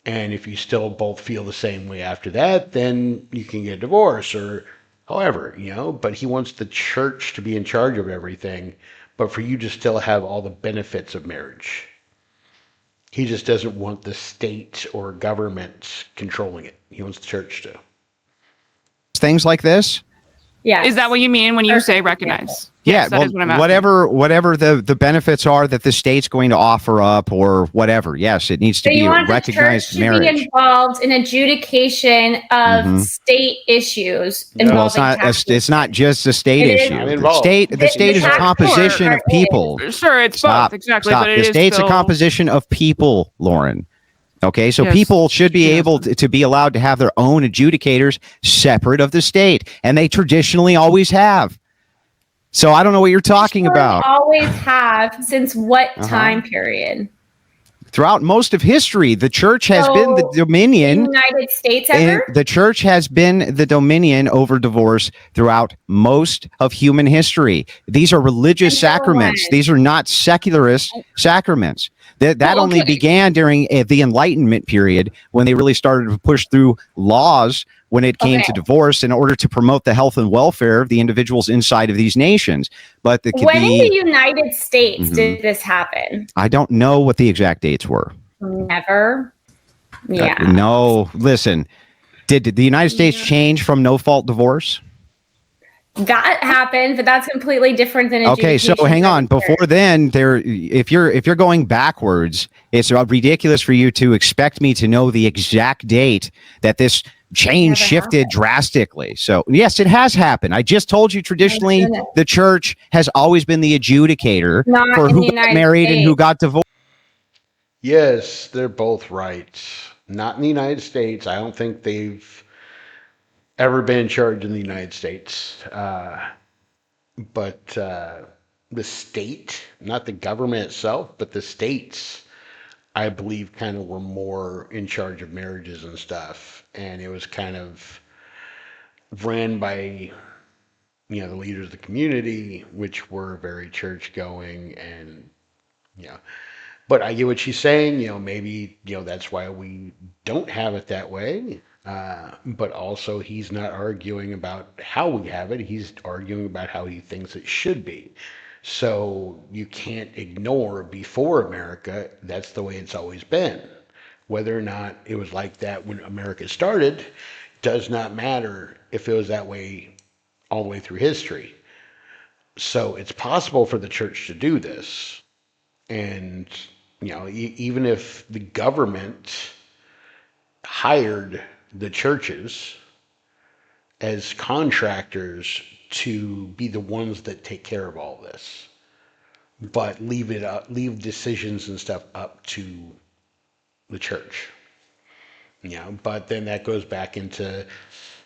And if you still both feel the same way after that, then you can get a divorce or however, but he wants the church to be in charge of everything, but for you to still have all the benefits of marriage. He just doesn't want the state or government controlling it. He wants the church to. Things like this? Yeah. Is that what you mean when you say recognize? Yeah, Yes, that is what I'm asking. whatever the benefits are that the state's going to offer up or whatever. Yes, it needs to So be you want the recognized church to marriage. be involved in adjudication of state issues involving Well, taxes. it's not just a state It is. issue. I'm The involved. state is a tax composition court of people. Sure, it's Stop. both exactly. Stop. But it The is state's still, a composition of people, Lauren. Okay, so Yes. people should be Yes. able to be allowed to have their own adjudicators separate of the state, and they traditionally always have. So I don't know what you're talking Sure, about. Always have since what Uh-huh. time period? Throughout most of history, the church has been the So, dominion. United States And ever? the church has been the dominion over divorce throughout most of human history. These are religious Until sacraments. when? These are not secularist sacraments. That Well, only okay. began during the Enlightenment period when they really started to push through laws when it came to Okay. divorce in order to promote the health and welfare of the individuals inside of these nations. But When in the United States Mhm. did this happen? I don't know what the exact dates were. Never. Yeah. No, listen. Did the United States change from no fault divorce? That happened, but that's completely different than Okay, so adjudication hang by on. the church. Before then, if you're going backwards, it's ridiculous for you to expect me to know the exact date that this change Never shifted drastically. So yes, it has happened. I just told you traditionally goodness. the church has always been the adjudicator Not for in who the got United married and who States. got divorced. Yes, they're both right. Not in the United States. I don't think they've ever been in charge in the United States. But the state, not the government itself, but the states, I believe, kind of were more in charge of marriages and stuff. And it was kind of ran by, the leaders of the community, which were very church going and, you know, but I get what she's saying. Maybe that's why we don't have it that way. But also, he's not arguing about how we have it. He's arguing about how he thinks it should be. So you can't ignore before America. That's the way it's always been. Whether or not it was like that when America started does not matter if it was that way all the way through history. So it's possible for the church to do this. And, even if the government hired the churches as contractors to be the ones that take care of all this, but leave decisions and stuff up to the church. But then that goes back into,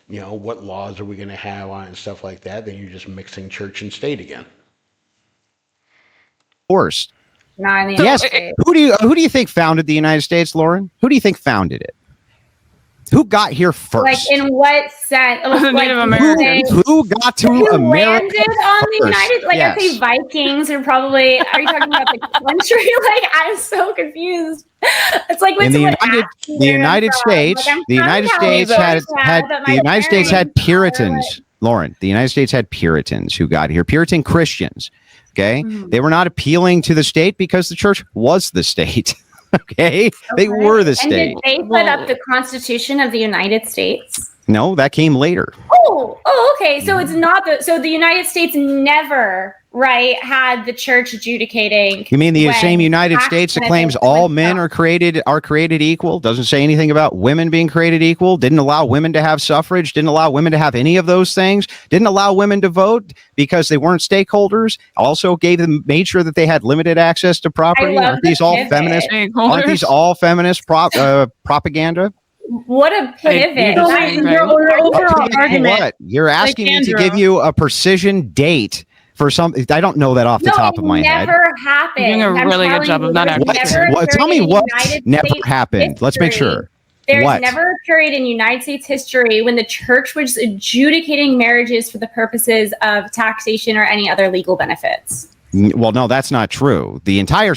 what laws are we going to have on it and stuff like that. Then you're just mixing church and state again. Divorced. Not in the United Yes. States. Who do you think founded the United States, Lauren? Who do you think founded it? Who got here first? Like, in what sense? The Native Americans. Who got to Who America landed on the first? United? Like, Yes. I say Vikings are probably. Are you talking about the country? Like, I'm so confused. It's like when In the someone United, asks me the where I'm United from. States, Like, I'm the from United States California, had but my the United States had parents are, Puritans. Lauren, the United States had Puritans who got here, Puritan Christians. Okay, they were not appealing to the state because the church was the state. Okay, they were the And state. did they put up the Constitution of the United States? No, that came later. Oh, okay. So it's not so the United States never, right, had the church adjudicating. You mean the when same United tax States that benefits claims all went men up. are created equal? Doesn't say anything about women being created equal. Didn't allow women to have suffrage. Didn't allow women to have any of those things. Didn't allow women to vote because they weren't stakeholders. Also made sure that they had limited access to property. love Aren't these the all pivot. feminist? Aren't these all feminist propaganda? What a pivot. So That is your overall argument. What? You're asking me to Andrew. give you a precision date for something. I don't know that off the top of my head. never happened. You're doing a I'm really good telling job you, of not there's actually never a What? Tell period me in what United never States happened. Let's make history- sure. There's What? never a period in United States history when the church was adjudicating marriages for the purposes of taxation or any other legal benefits. Well, no, that's not true. The entire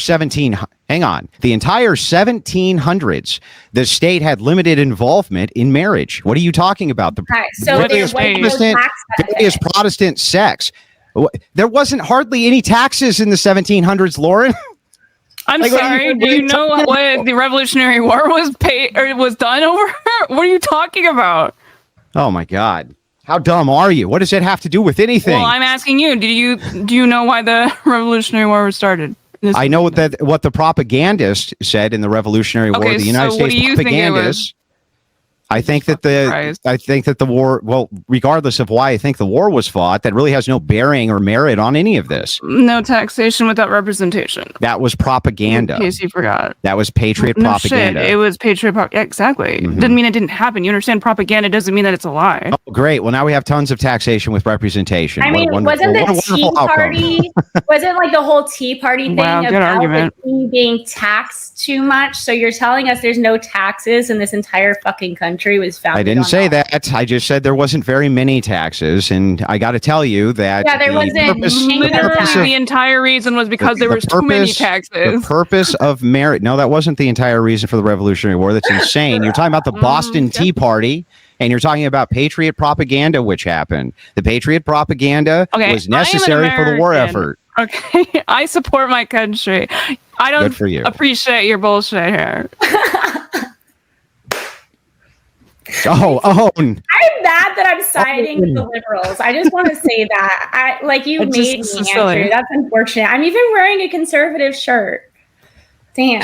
1700s, the state had limited involvement in marriage. What are you talking about? The Okay, so What there is was no Protestant, tax various benefit. Protestant sects. There wasn't hardly any taxes in the 1700s, Lauren. I'm Like, what are sorry. you- Do you know what the Revolutionary War was paid or was done over? What are you talking about? Oh my God. How dumb are you? What does it have to do with anything? Well, I'm asking you. Do you know why the Revolutionary War was started? I know that what the propagandist said in the Revolutionary War, Okay, the United so what States do you think it was? propagandists. I think that Surprised. the war, well, regardless of why I think the war was fought, that really has no bearing or merit on any of this. No taxation without representation. That was propaganda. In case you forgot. That was patriot No propaganda. shit. It was patriot propaganda. Exactly. Didn't mean it didn't happen. You understand? Propaganda doesn't mean that it's a lie. Oh, great. Well, now we have tons of taxation with representation. I What a mean, wonderful- wasn't what a the Tea wonderful outcome. Party, wasn't like the whole Tea Party thing Wow, good about argument. the tea being taxed too much? So you're telling us there's no taxes and this entire fucking country was founded I didn't on say that. that. I just said there wasn't very many taxes, and I got to tell you that Yeah, there wasn't Literally, the entire reason was because there was too many The taxes. purpose of marriage. No, that wasn't the entire reason for the Revolutionary War. That's insane. You're talking about the Boston Tea Party, and you're talking about patriot propaganda, which happened. The patriot propaganda Okay, was I am an necessary for the war American. effort. Okay, I support my country. I don't Good for you. appreciate your bullshit here. Oh, I'm mad not that I'm siding with the liberals. I just want to say that. You It's made just me silly. answer. That's unfortunate. I'm even wearing a conservative shirt. Damn.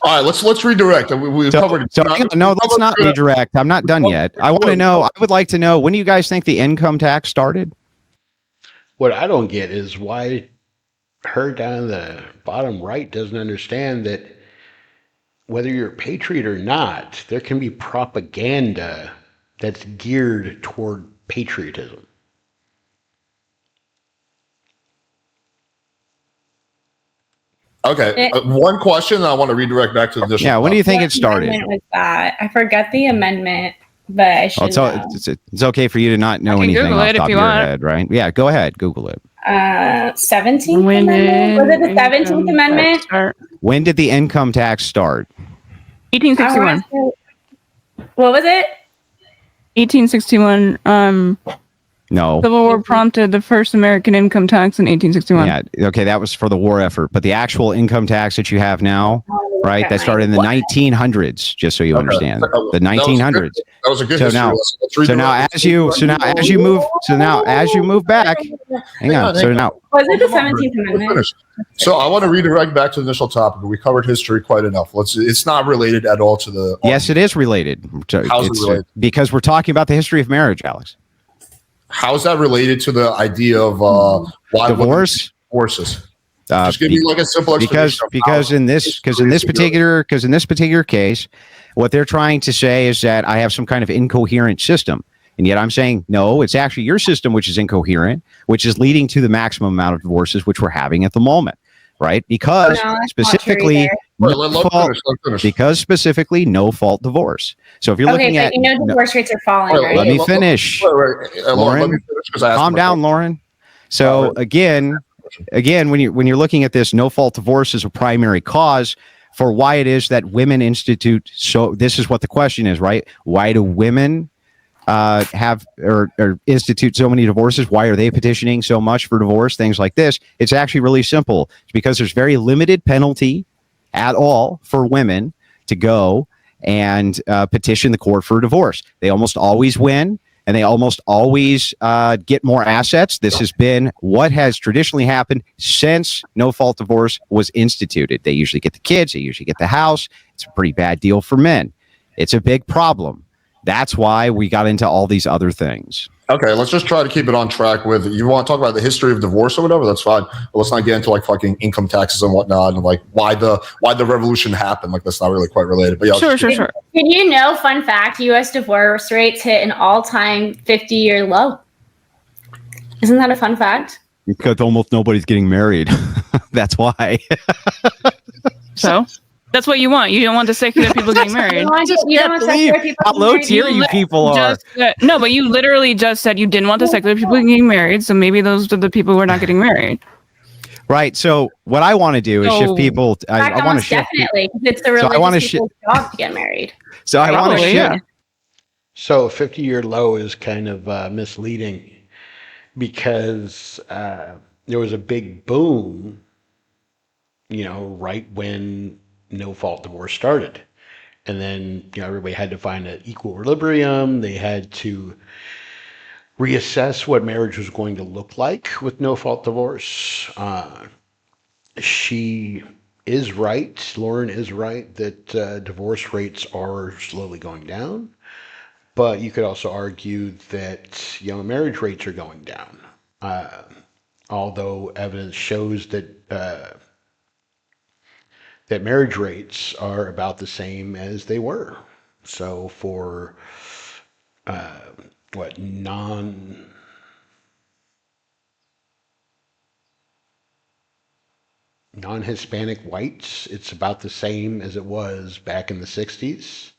All right, let's redirect. We covered. So hang on, no, let's not redirect. I'm not done yet. I want to know. I would like to know, when do you guys think the income tax started? What I don't get is why her down the bottom right doesn't understand that whether you're a patriot or not, there can be propaganda that's geared toward patriotism. Okay, one question, and I want to redirect back to the district. Yeah, when do you think What it started? amendment was that? I forget the amendment, but I should know. It's okay for you to not know I can anything Google off it the if top of you your want. head, right? Yeah, go ahead, Google it. 17th When Amendment? Was it the did 17th income Amendment? tax start? When did the income tax start? I 1861. wanna say- What was it? 1861. No. Civil War prompted the first American income tax in 1861. Yeah, okay, that was for the war effort. But the actual income tax that you have now, right, okay. that started in the 1900s, just so you understand. The 1900s. That was a good So history now, lesson. Let's so now redirect. as you move back, hang on. So now, Was it the 17th Amendment? Finish. So I want to redirect back to the initial topic. We covered history quite enough. It's not related at all to the. yes, it is related. How's it related? Because we're talking about the history of marriage, Alex. How's that related to the idea of why Divorce? Divorces. Just give me like a simple explanation. Because in this particular case, what they're trying to say is that I have some kind of incoherent system. And yet I'm saying, no, it's actually your system which is incoherent, which is leading to the maximum amount of divorces which we're having at the moment, right? Because No, that's specifically, not true Let finish. because specifically no fault divorce. So if you're Okay, looking but at, divorce rates are falling, Wait, right? let me finish. Lauren, let me finish because I asked Calm my down, question. Lauren. So again, when you're looking at this, no fault divorce is a primary cause for why it is that women institute. So this is what the question is, right? Why do women have or institute so many divorces? Why are they petitioning so much for divorce? Things like this. It's actually really simple. It's because there's very limited penalty at all for women to go and petition the court for a divorce. They almost always win, and they almost always get more assets. This has been what has traditionally happened since no fault divorce was instituted. They usually get the kids, they usually get the house. It's a pretty bad deal for men. It's a big problem. That's why we got into all these other things. Okay, let's just try to keep it on track with, you want to talk about the history of divorce or whatever, that's fine. But let's not get into like fucking income taxes and whatnot and like why the revolution happened. Like that's not really quite related. But yeah, Sure. Did you know, fun fact, U.S. divorce rates hit an all-time 50-year low? Isn't that a fun fact? Because almost nobody's getting married. That's why. So that's what you want. You don't want the secular people getting married. You don't want secular people how to low marry tier you people are. No, but you literally just said you didn't want the secular people getting married. So maybe those are the people who are not getting married. Right. So what I want to do is shift people. I want to almost shift. definitely, because it's the So I wanna religious people's job to get married. So I want to Probably, shift. yeah. So 50-year low is kind of misleading because there was a big boom, right when no fault divorce started. And then, everybody had to find an equilibrium. They had to reassess what marriage was going to look like with no fault divorce. She is right. Lauren is right that divorce rates are slowly going down. But you could also argue that marriage rates are going down. Although evidence shows that that marriage rates are about the same as they were. So for non-Hispanic whites, it's about the same as it was back in the 60s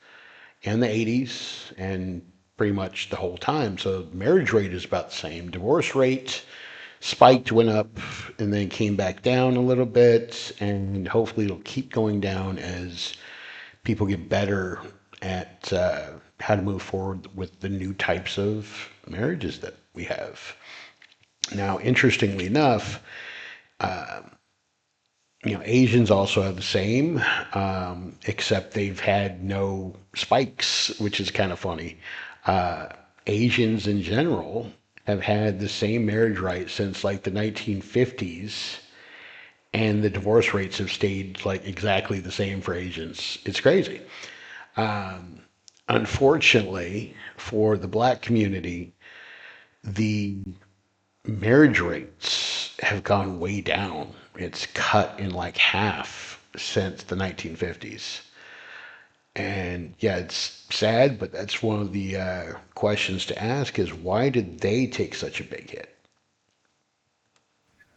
and the 80s and pretty much the whole time. So marriage rate is about the same. Divorce rate spiked, went up, and then came back down a little bit, and hopefully it'll keep going down as people get better at how to move forward with the new types of marriages that we have. Now, interestingly enough, Asians also have the same, except they've had no spikes, which is kind of funny. Asians in general have had the same marriage rights since like the 1950s, and the divorce rates have stayed like exactly the same for Asians. It's crazy. Um, Unfortunately, for the black community, the marriage rates have gone way down. It's cut in like half since the 1950s. And yeah, it's sad, but that's one of the questions to ask is why did they take such a big hit?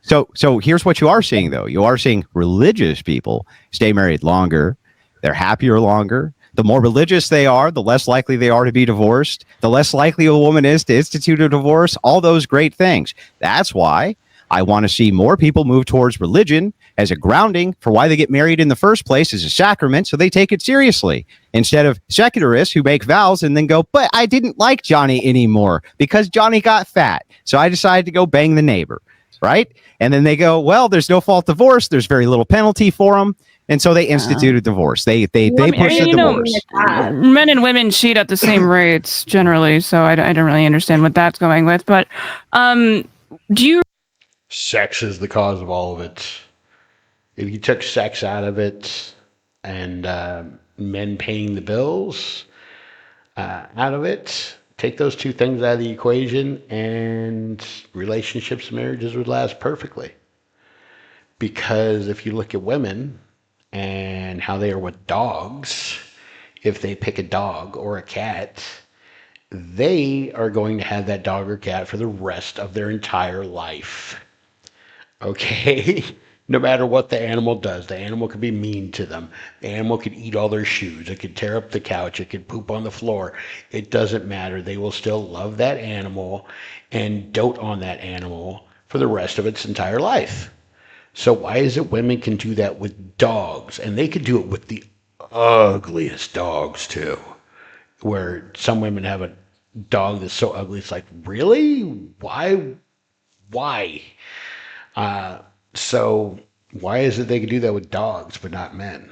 So here's what you are seeing, though. You are seeing religious people stay married longer. They're happier longer. The more religious they are, the less likely they are to be divorced. The less likely a woman is to institute a divorce. All those great things. That's why I want to see more people move towards religion as a grounding for why they get married in the first place as a sacrament, so they take it seriously, instead of secularists who make vows and then go, but I didn't like Johnny anymore because Johnny got fat, so I decided to go bang the neighbor, right? And then they go, well, there's no fault divorce. There's very little penalty for them. And so they institute a divorce. They push the divorce. Men and women cheat at the same rates generally, so I don't really understand what that's going with. But do you? Sex is the cause of all of it. If you took sex out of it and men paying the bills out of it, take those two things out of the equation, and relationships and marriages would last perfectly. Because if you look at women and how they are with dogs, if they pick a dog or a cat, they are going to have that dog or cat for the rest of their entire life. Okay? No matter what the animal does, the animal could be mean to them. The animal could eat all their shoes. It could tear up the couch. It could poop on the floor. It doesn't matter. They will still love that animal and dote on that animal for the rest of its entire life. So why is it women can do that with dogs? And they could do it with the ugliest dogs too. Where some women have a dog that's so ugly, it's like, really? Why? Why? So why is it they can do that with dogs but not men?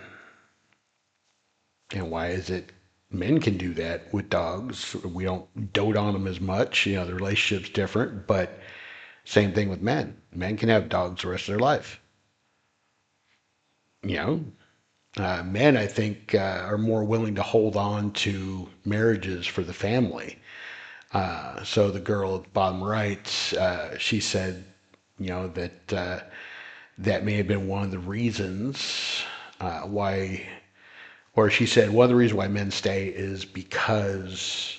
And why is it men can do that with dogs? We don't dote on them as much. You know, the relationship's different, but same thing with men. Men can have dogs the rest of their life. You know, men, I think, are more willing to hold on to marriages for the family. So the girl at the bottom right, she said, you know, that that may have been one of the reasons why, or she said one of the reasons why men stay is because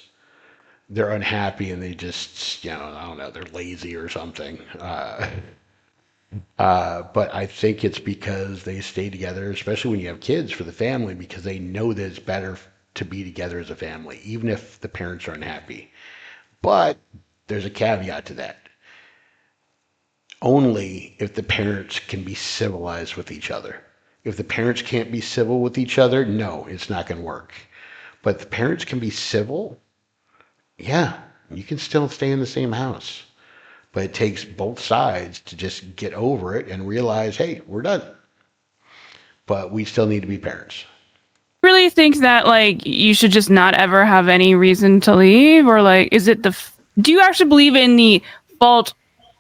they're unhappy and they just, you know, I don't know, they're lazy or something. But I think it's because they stay together, especially when you have kids, for the family, because they know that it's better to be together as a family, even if the parents are unhappy. But there's a caveat to that. Only if the parents can be civilized with each other. If the parents can't be civil with each other, no, it's not going to work. But if the parents can be civil, yeah, you can still stay in the same house. But it takes both sides to just get over it and realize, hey, we're done. But we still need to be parents. Really think that like you should just not ever have any reason to leave, or like is it do you actually believe in the fault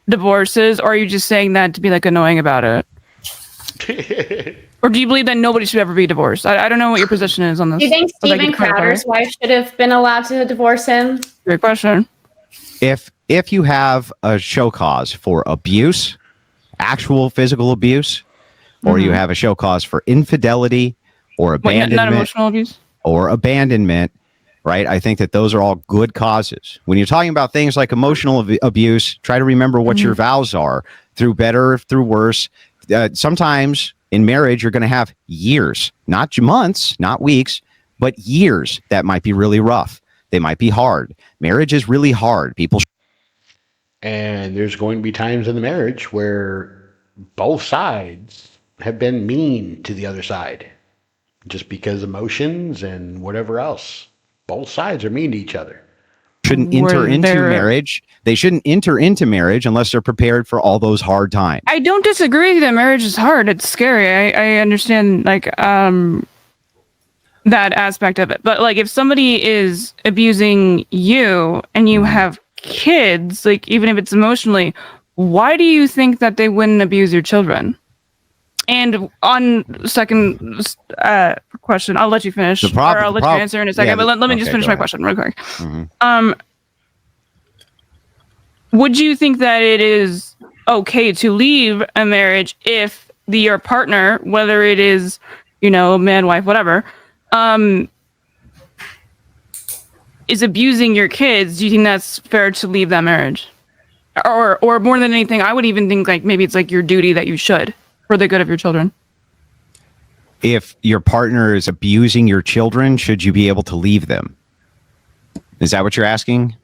divorces, or are you just saying that to be like annoying about it? Or do you believe that nobody should ever be divorced? I don't know what your position is on this. Do you think Steven Crowder's wife should have been allowed to divorce him? Great question. If you have a show cause for abuse, actual physical abuse, or you have a show cause for infidelity or abandonment, not emotional abuse, or abandonment, right? I think that those are all good causes. When you're talking about things like emotional abuse, try to remember what your vows are, through better, through worse. Sometimes in marriage, you're going to have years, not months, not weeks, but years that might be really rough. They might be hard. Marriage is really hard. People. And there's going to be times in the marriage where both sides have been mean to the other side just because emotions and whatever else. Both sides are mean to each other. Shouldn't enter into marriage. They shouldn't enter into marriage unless they're prepared for all those hard times. I don't disagree that marriage is hard. It's scary. I understand, like, that aspect of it. But like, if somebody is abusing you and you have kids, like even if it's emotionally, why do you think that they wouldn't abuse your children? And on second question, I'll let you finish, or I'll let you answer in a second. But let me just finish my question real quick. Would you think that it is okay to leave a marriage if your partner, whether it is, man, wife, whatever, is abusing your kids? Do you think that's fair to leave that marriage? Or more than anything, I would even think like maybe it's like your duty that you should, for the good of your children. If your partner is abusing your children, should you be able to leave them? Is that what you're asking?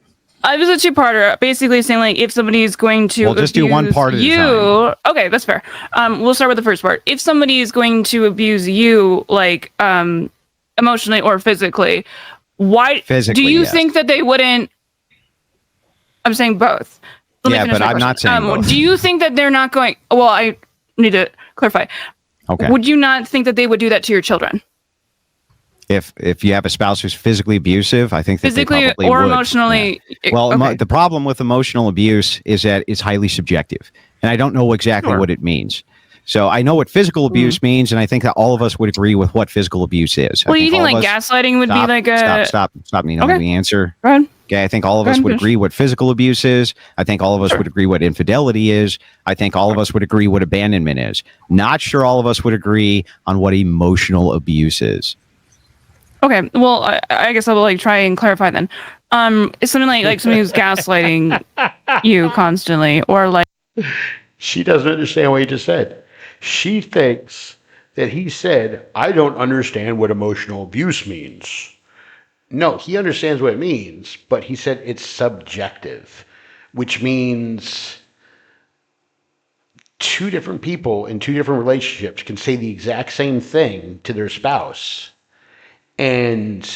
I was a two-parter, basically saying like if somebody is going to just do one part at a time. Okay, that's fair. We'll start with the first part. If somebody is going to abuse you, like emotionally or physically, why do you think that they wouldn't? I'm saying both. But I'm not saying both. Do you think that they're not going? Well, I need to clarify. Okay. Would you not think that they would do that to your children? If you have a spouse who's physically abusive, I think that physically they probably or would. emotionally. Yeah. Well, okay. the problem with emotional abuse is that it's highly subjective, and I don't know exactly what it means. So I know what physical abuse means, and I think that all of us would agree with what physical abuse is. Well, you think like gaslighting would be like a stop. Nina, let me answer. Go ahead. Okay, I think all of us would agree what physical abuse is. I think all of us would agree what infidelity is. I think all of us would agree what abandonment is. Not sure all of us would agree on what emotional abuse is. Okay, well, I guess I'll like try and clarify then. It's something like somebody who's gaslighting you constantly, or like she doesn't understand what he just said. She thinks that he said, "I don't understand what emotional abuse means." No, he understands what it means, but he said it's subjective, which means two different people in two different relationships can say the exact same thing to their spouse. And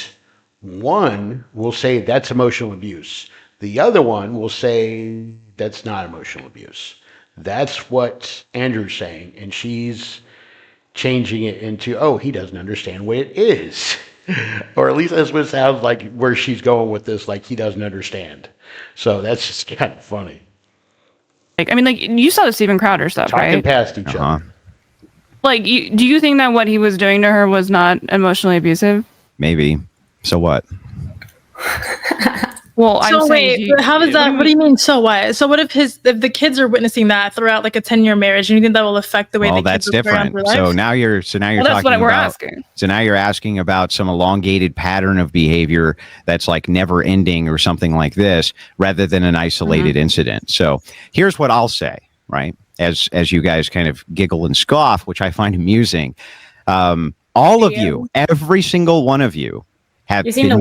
one will say that's emotional abuse. The other one will say that's not emotional abuse. That's what Andrew's saying. And she's changing it into, oh, he doesn't understand what it is. Or at least that's what it sounds like where she's going with this, like he doesn't understand. So that's just kind of funny. I mean, like you saw the Steven Crowder stuff, Talking right? past each other. Like, do you think that what he was doing to her was not emotionally abusive? Maybe. So what? Well, so wait, how is that? What do you mean? So what? So what if the kids are witnessing that throughout like a 10-year marriage, and you think that will affect the way the kids will carry on through life? So now you're talking that's what we're about. Asking. So now you're asking about some elongated pattern of behavior that's like never ending or something like this, rather than an isolated incident. So here's what I'll say, right? As you guys kind of giggle and scoff, which I find amusing. All of you, every single one of you, have been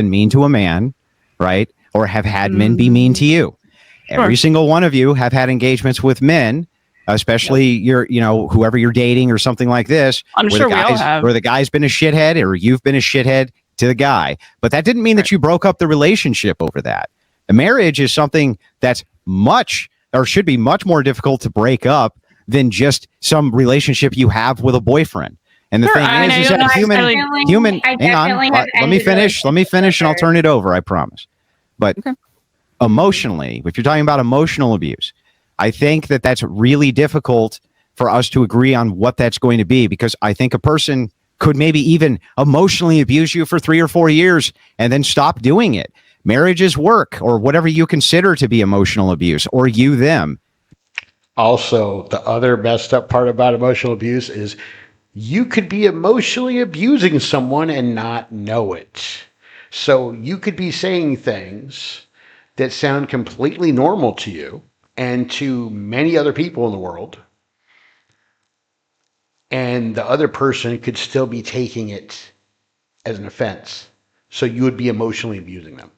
mean to a man, right? Or have had men be mean to you. Every single one of you have had engagements with men, especially whoever you're dating or something like this. I'm sure we all have. Where the guy's been a shithead or you've been a shithead to the guy. But that didn't mean that you broke up the relationship over that. A marriage is something that's should be much more difficult to break up than just some relationship you have with a boyfriend. And the thing is that human. Hang on. Let me finish, and I'll turn it over. I promise. But emotionally, if you're talking about emotional abuse, I think that that's really difficult for us to agree on what that's going to be, because I think a person could maybe even emotionally abuse you for 3 or 4 years and then stop doing it. Marriage is work, or whatever you consider to be emotional abuse, or you them. Also, the other messed up part about emotional abuse is you could be emotionally abusing someone and not know it. So you could be saying things that sound completely normal to you and to many other people in the world, and the other person could still be taking it as an offense. So you would be emotionally abusing them.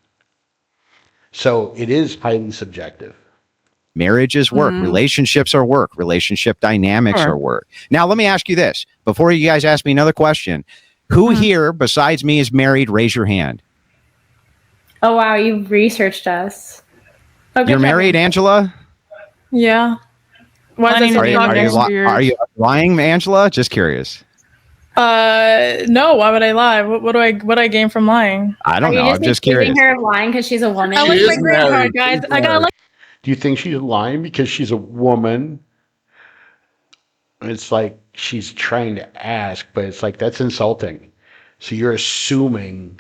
So it is highly subjective. Marriage is work. Relationships are work. Relationship dynamics are work. Now, let me ask you this. Before you guys ask me another question, who here besides me is married? Raise your hand. Oh, wow. You've researched us. Okay, you're married, Angela? Yeah. Are you lying, Angela? Just curious. No. Why would I lie? What do I gain from lying? I don't Are you know. I'm just accusing curious. her of lying because she's a woman? I She like is my green married. card, guys. She's I got married. like. Do you think she's lying because she's a woman? It's like she's trying to ask, but it's like that's insulting. So you're assuming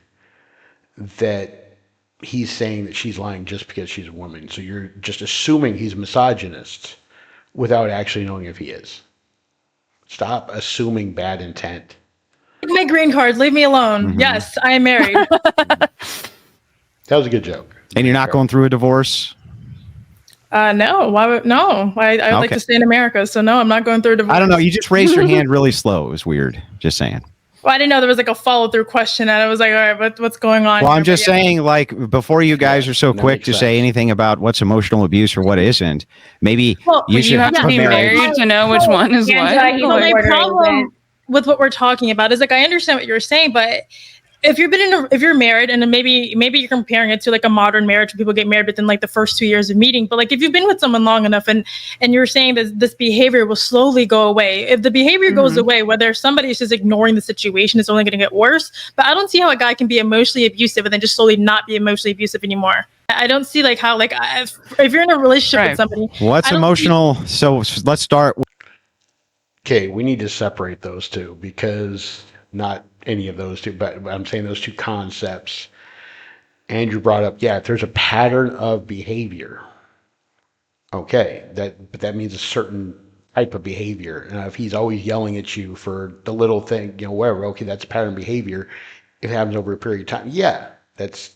that he's saying that she's lying just because she's a woman. So you're just assuming he's a misogynist without actually knowing if he is. Stop assuming bad intent. My green card. Leave me alone. Mhm. Yes, I am married. That was a good joke. And you're not going through a divorce? No. Why would no? I would like Okay. to stay in America, so no, I'm not going through a divorce. I don't know. You just raised your hand really slow. It was weird. Just saying. Well, I didn't know there was like a follow through question, and I was like, all right, what's going on? Well, here? I'm just But yeah. saying, like, before you guys are so that quick makes to say sense. anything about what's emotional abuse or what isn't, maybe Well, you But should you have to have be married to know which one is Angela, what. you Well, my order problem isn't. with what we're talking about is like I understand what you're saying, but if you're married and then maybe you're comparing it to like a modern marriage where people get married within like the first 2 years of meeting, but like if you've been with someone long enough and you're saying that this behavior will slowly go away, if the behavior goes away, whether somebody is just ignoring the situation, it's only going to get worse. But I don't see how a guy can be emotionally abusive and then just slowly not be emotionally abusive anymore. I don't see like how like if you're in a relationship Right. with somebody, What's I don't emotional? So let's start. Okay, we need to separate those two because not any of those two, but I'm saying those two concepts. Andrew brought up, yeah, if there's a pattern of behavior, okay, but that means a certain type of behavior. And if he's always yelling at you for the little thing, whatever, okay, that's pattern behavior. If it happens over a period of time, yeah, that's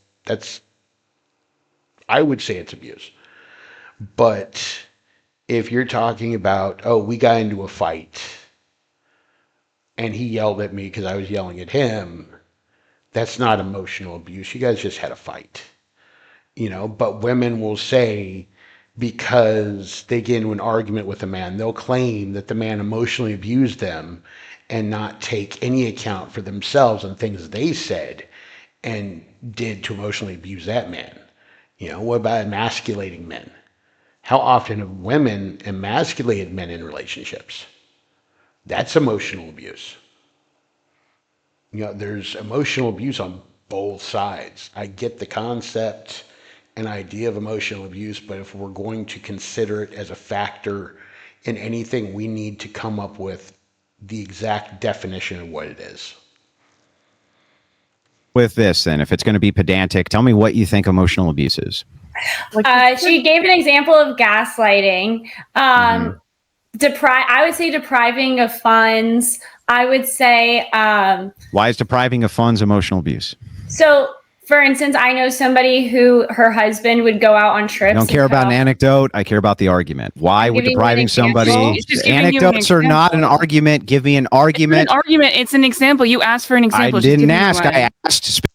I would say it's abuse. But if you're talking about, oh, we got into a fight and he yelled at me because I was yelling at him, that's not emotional abuse. You guys just had a fight, but women will say because they get into an argument with a man, they'll claim that the man emotionally abused them and not take any account for themselves and things they said and did to emotionally abuse that man. What about emasculating men? How often have women emasculated men in relationships? That's emotional abuse. There's emotional abuse on both sides. I get the concept and idea of emotional abuse, but if we're going to consider it as a factor in anything, we need to come up with the exact definition of what it is. With this, then, if it's going to be pedantic, tell me what you think emotional abuse is. She gave an example of gaslighting. I would say depriving of funds. I would say Why is depriving of funds emotional abuse? so. For instance, I know somebody who her husband would go out on trips. I don't care about an anecdote. I care about the argument. Why would giving you an depriving example. somebody? It's just giving you an Anecdotes are not an example. argument. Give me an It's not argument. an argument. It's an example. You asked for an I example. Just didn't give me ask. one. I asked.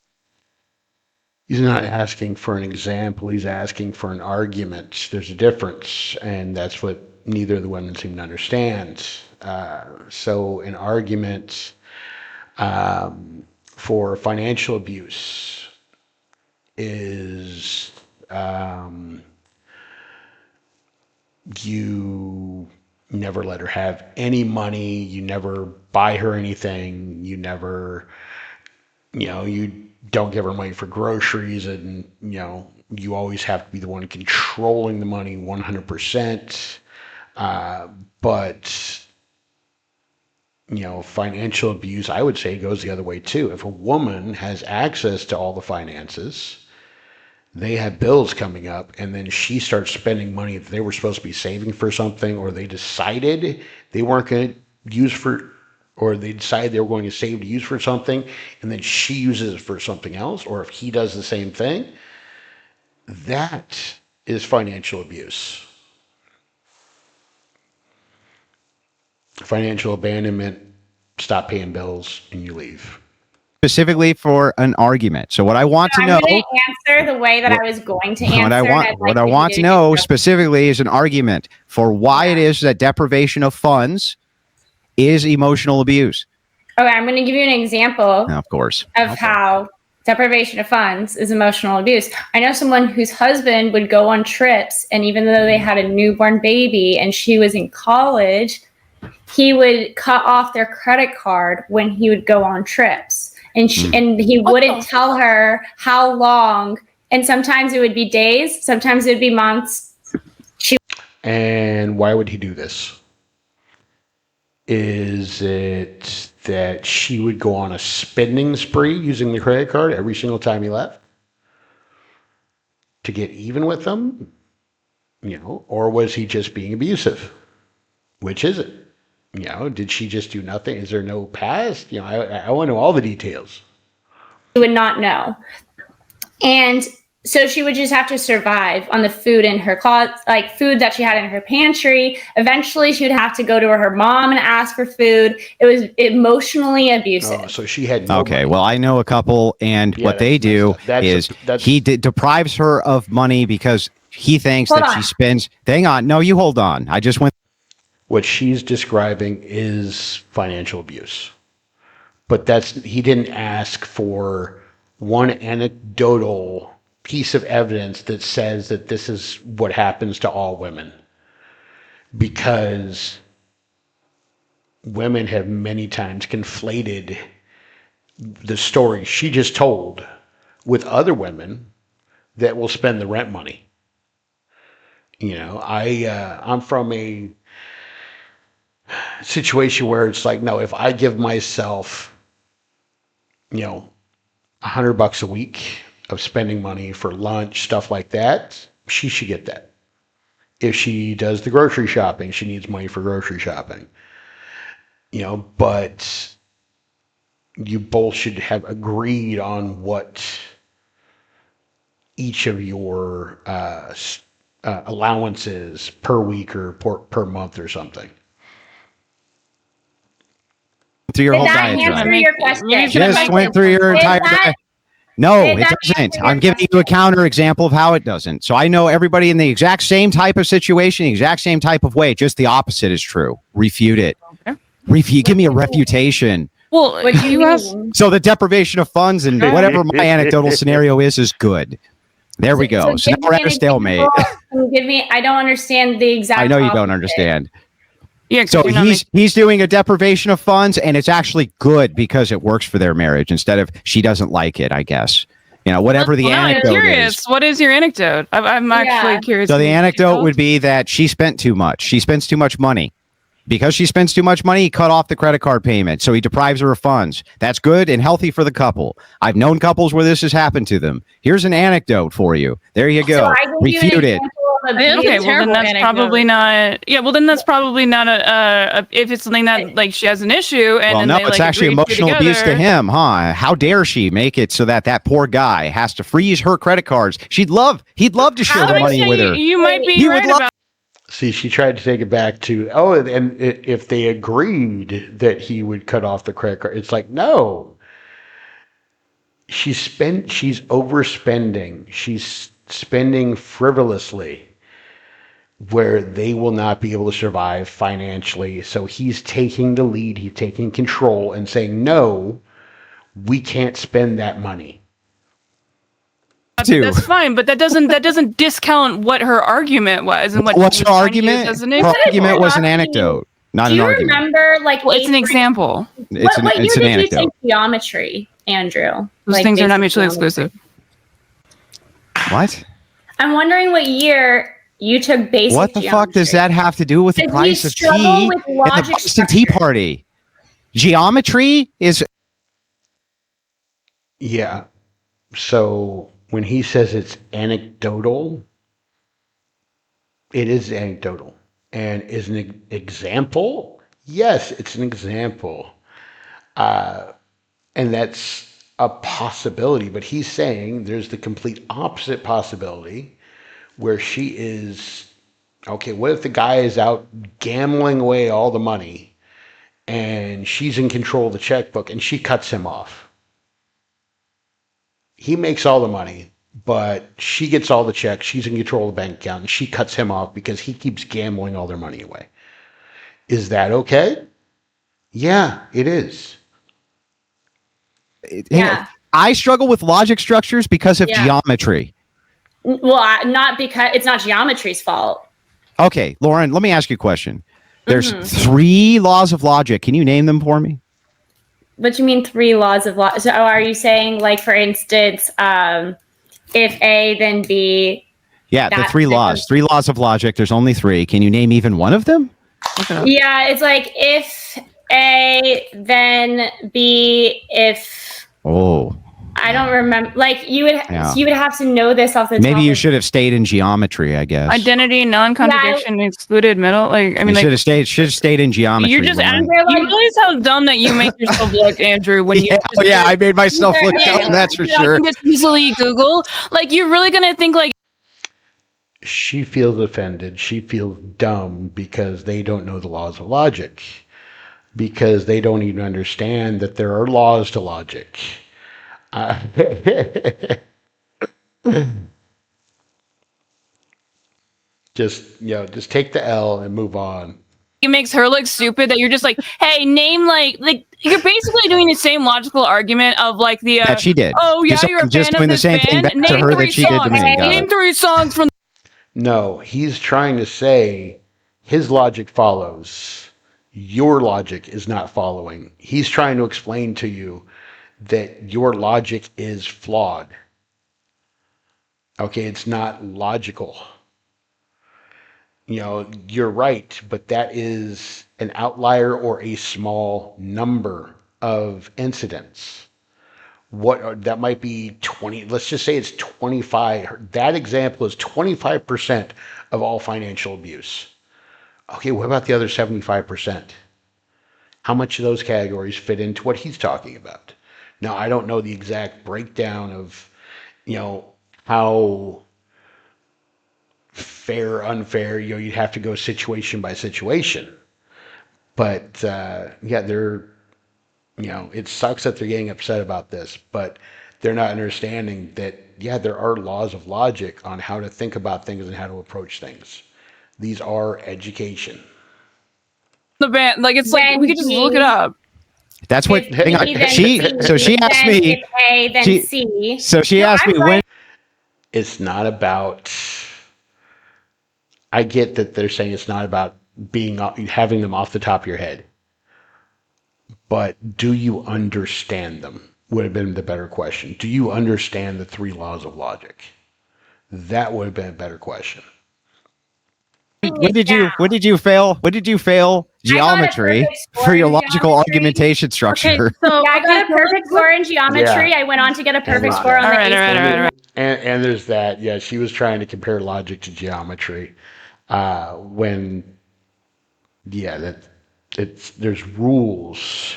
He's not asking for an example. He's asking for an argument. There's a difference, and that's what neither of the women seem to understand. So an argument for financial abuse is you never let her have any money, you never buy her anything, you never, you don't give her money for groceries, and you always have to be the one controlling the money 100%. But financial abuse, I would say, goes the other way too. If a woman has access to all the finances, they have bills coming up, and then she starts spending money that they were supposed to be saving for something, or they decided they weren't going to use for, or they decided they were going to save to use for something, and then she uses it for something else, or if he does the same thing, that is financial abuse. Financial abandonment, stop paying bills, and you leave. Specifically for an argument. So what I want to I'm know, going to answer the way that I was going to answer. what I want to know specifically is an argument for why it is that deprivation of funds is emotional abuse. Okay, I'm going to give you an example Of course. of how deprivation of funds is emotional abuse. I know someone whose husband would go on trips, and even though they had a newborn baby and she was in college, he would cut off their credit card when he would go on trips, and he wouldn't tell her how long. And sometimes it would be days, sometimes it would be months. And why would he do this? Is it that she would go on a spending spree using the credit card every single time he left to get even with them? Or was he just being abusive? Which is it? Did she just do nothing? Is there no past? I want to know all the details. She would not know. And so she would just have to survive on the food in her closet, like food that she had in her pantry. Eventually, she would have to go to her mom and ask for food. It was emotionally abusive. Oh, so she had no Okay, money. well, I know a couple, and what they do is he deprives her of money because he thinks that she spends. Hang on, no, you hold on. I just went. What she's describing is financial abuse, but he didn't ask for one anecdotal piece of evidence that says that this is what happens to all women, because women have many times conflated the story she just told with other women that will spend the rent money. I'm from a situation where it's like, no, if I give myself, $100 a week of spending money for lunch, stuff like that, she should get that. If she does the grocery shopping, she needs money for grocery shopping. But you both should have agreed on what each of your allowances per week or per month or something. Through your Did whole that diatribe. answer your question? Just went through your entire diatribe. No, it doesn't. I'm giving you a counter example of how it doesn't. So I know everybody in the exact same type of situation, the exact same type of way. Just the opposite is true. Refute it. Okay. Give me a refutation. Well, so the deprivation of funds and whatever my anecdotal scenario is good. There we go. So now we're at a stalemate. I don't understand the exact. I know you don't understand. Yeah, so he's doing a deprivation of funds, and it's actually good because it works for their marriage instead of she doesn't like it, I guess. Whatever the anecdote I'm curious. is. What is your anecdote? I'm actually curious. So the anecdote would be that she spent too much. She spends too much money. Because she spends too much money, he cut off the credit card payment, so he deprives her of funds. That's good and healthy for the couple. I've known couples where this has happened to them. Here's an anecdote for you. There you go. So refute it. Okay, well then that's probably not. Yeah, well then that's probably not a. If it's something that like she has an issue and well, then no, they, it's actually emotional abuse to him, huh? How dare she make it so that poor guy has to freeze her credit cards? He'd love to share the money with her. You might be right about. See, she tried to take it back to, and if they agreed that he would cut off the credit card, it's like, no. She's overspending. She's spending frivolously where they will not be able to survive financially. So he's taking the lead, he's taking control and saying, no, we can't spend that money. That's fine, but that doesn't discount what her argument was and what's her argument? Her argument was an anecdote, not an argument. Do you remember, it's an example. It's an anecdote. You take geometry, Andrew? Those things are not mutually exclusive. What? I'm wondering what year you took basic. What the fuck does that have to do with the price of tea and the Boston Tea Party? Geometry is. Yeah. So when he says it's anecdotal, it is anecdotal. And is an example? Yes, it's an example. And that's a possibility. But he's saying there's the complete opposite possibility where she is, okay, what if the guy is out gambling away all the money and she's in control of the checkbook and she cuts him off? He makes all the money, but she gets all the checks. She's in control of the bank account, and she cuts him off because he keeps gambling all their money away. Is that okay? Yeah, it is. Yeah. I struggle with logic structures because of geometry. Well, not because it's not geometry's fault. Okay, Lauren, let me ask you a question. There's 3 laws of logic. Can you name them for me? What do you mean 3 laws of logic? So are you saying, like, for instance, if A, then B? Yeah, the 3 laws. 3 laws of logic. There's only 3. Can you name even one of them? Yeah, it's like if A, then B, if... Oh. I don't remember. Like, you would have to know this off the top. Maybe you should have stayed in geometry, I guess. Identity, non-contradiction, excluded middle. Like, I mean, you like, should have stayed in geometry. You're just you realize how dumb that you make yourself look, Andrew. When you I made myself look dumb. That's for sure. You just easily Google. Like, you're really gonna think like. She feels offended. She feels dumb because they don't know the laws of logic, because they don't even understand that there are laws to logic. Just take the L and move on. It makes her look stupid that you're just like, hey, name like you're basically doing the same logical argument of like the that she did. Oh yeah, you're a just fan doing of the same thing back to her that she did to me. Name 3 songs from. No, he's trying to say his logic follows. Your logic is not following. He's trying to explain to you that your logic is flawed. Okay, it's not logical. You're right, but that is an outlier or a small number of incidents. That might be 20, let's just say it's 25. That example is 25% of all financial abuse. Okay, what about the other 75%? How much of those categories fit into what he's talking about? Now, I don't know the exact breakdown of, how fair, unfair, you'd have to go situation by situation. But, it sucks that they're getting upset about this, but they're not understanding that, there are laws of logic on how to think about things and how to approach things. These are education. The band, like, it's like we could just look it up. That's what she asked me. A, then C. So she asked me when. It's not about. I get that they're saying it's not about having them off the top of your head, but do you understand them? Would have been the better question. Do you understand the 3 laws of logic? That would have been a better question. When did you fail geometry for your logical argumentation structure? Okay, so I got a perfect score in geometry. I went on to get a perfect score on the ACT. And there's that. Yeah, she was trying to compare logic to geometry. There's rules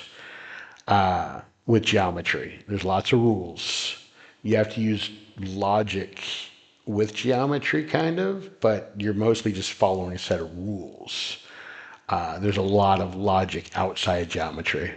with geometry. There's lots of rules. You have to use logic with geometry, kind of, but you're mostly just following a set of rules. There's a lot of logic outside geometry.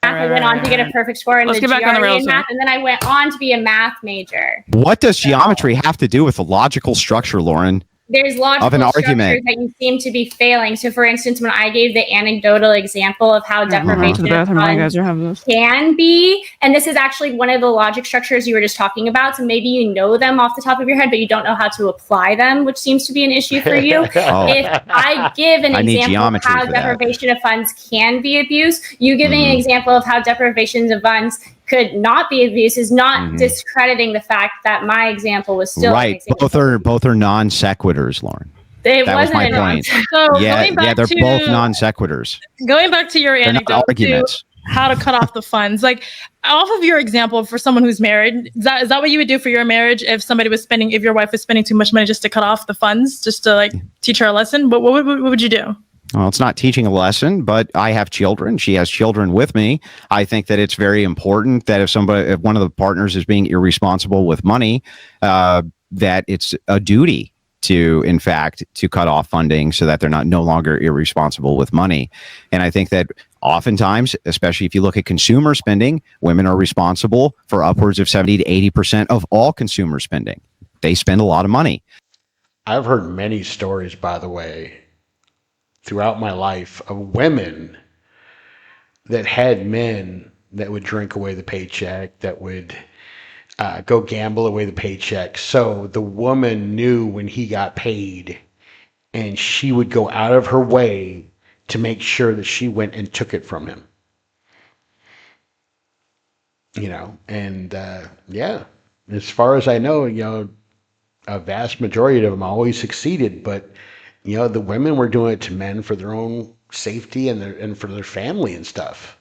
I went on to get a perfect score in the GRE in math, and then I went on to be a math major. What does geometry have to do with the logical structure, Lauren? There's logical structures that you seem to be failing. So, for instance, when I gave the anecdotal example of how deprivation of funds can be, and this is actually one of the logic structures you were just talking about, so maybe you know them off the top of your head, but you don't know how to apply them, which seems to be an issue for you. If I give an example of how deprivation of funds can be abuse, you giving an example of how deprivation of funds could not be abuse is not discrediting the fact that my example was still right. Both are non sequiturs, Lauren. That was my point. So they're both non sequiturs. Going back to your anecdote to how to cut off the funds, like off of your example for someone who's married, is that what you would do for your marriage if if your wife was spending too much money just to cut off the funds, just to like teach her a lesson? What would you do? Well, it's not teaching a lesson, but I have children. She has children with me. I think that it's very important that if one of the partners is being irresponsible with money, that it's a duty to cut off funding so that they're no longer irresponsible with money. And I think that oftentimes, especially if you look at consumer spending, women are responsible for upwards of 70 to 80% of all consumer spending. They spend a lot of money. I've heard many stories, by the way, throughout my life of women that had men that would drink away the paycheck, that would go gamble away the paycheck. So the woman knew when he got paid, and she would go out of her way to make sure that she went and took it from him. And yeah, as far as I know, a vast majority of them always succeeded, but the women were doing it to men for their own safety and for their family and stuff.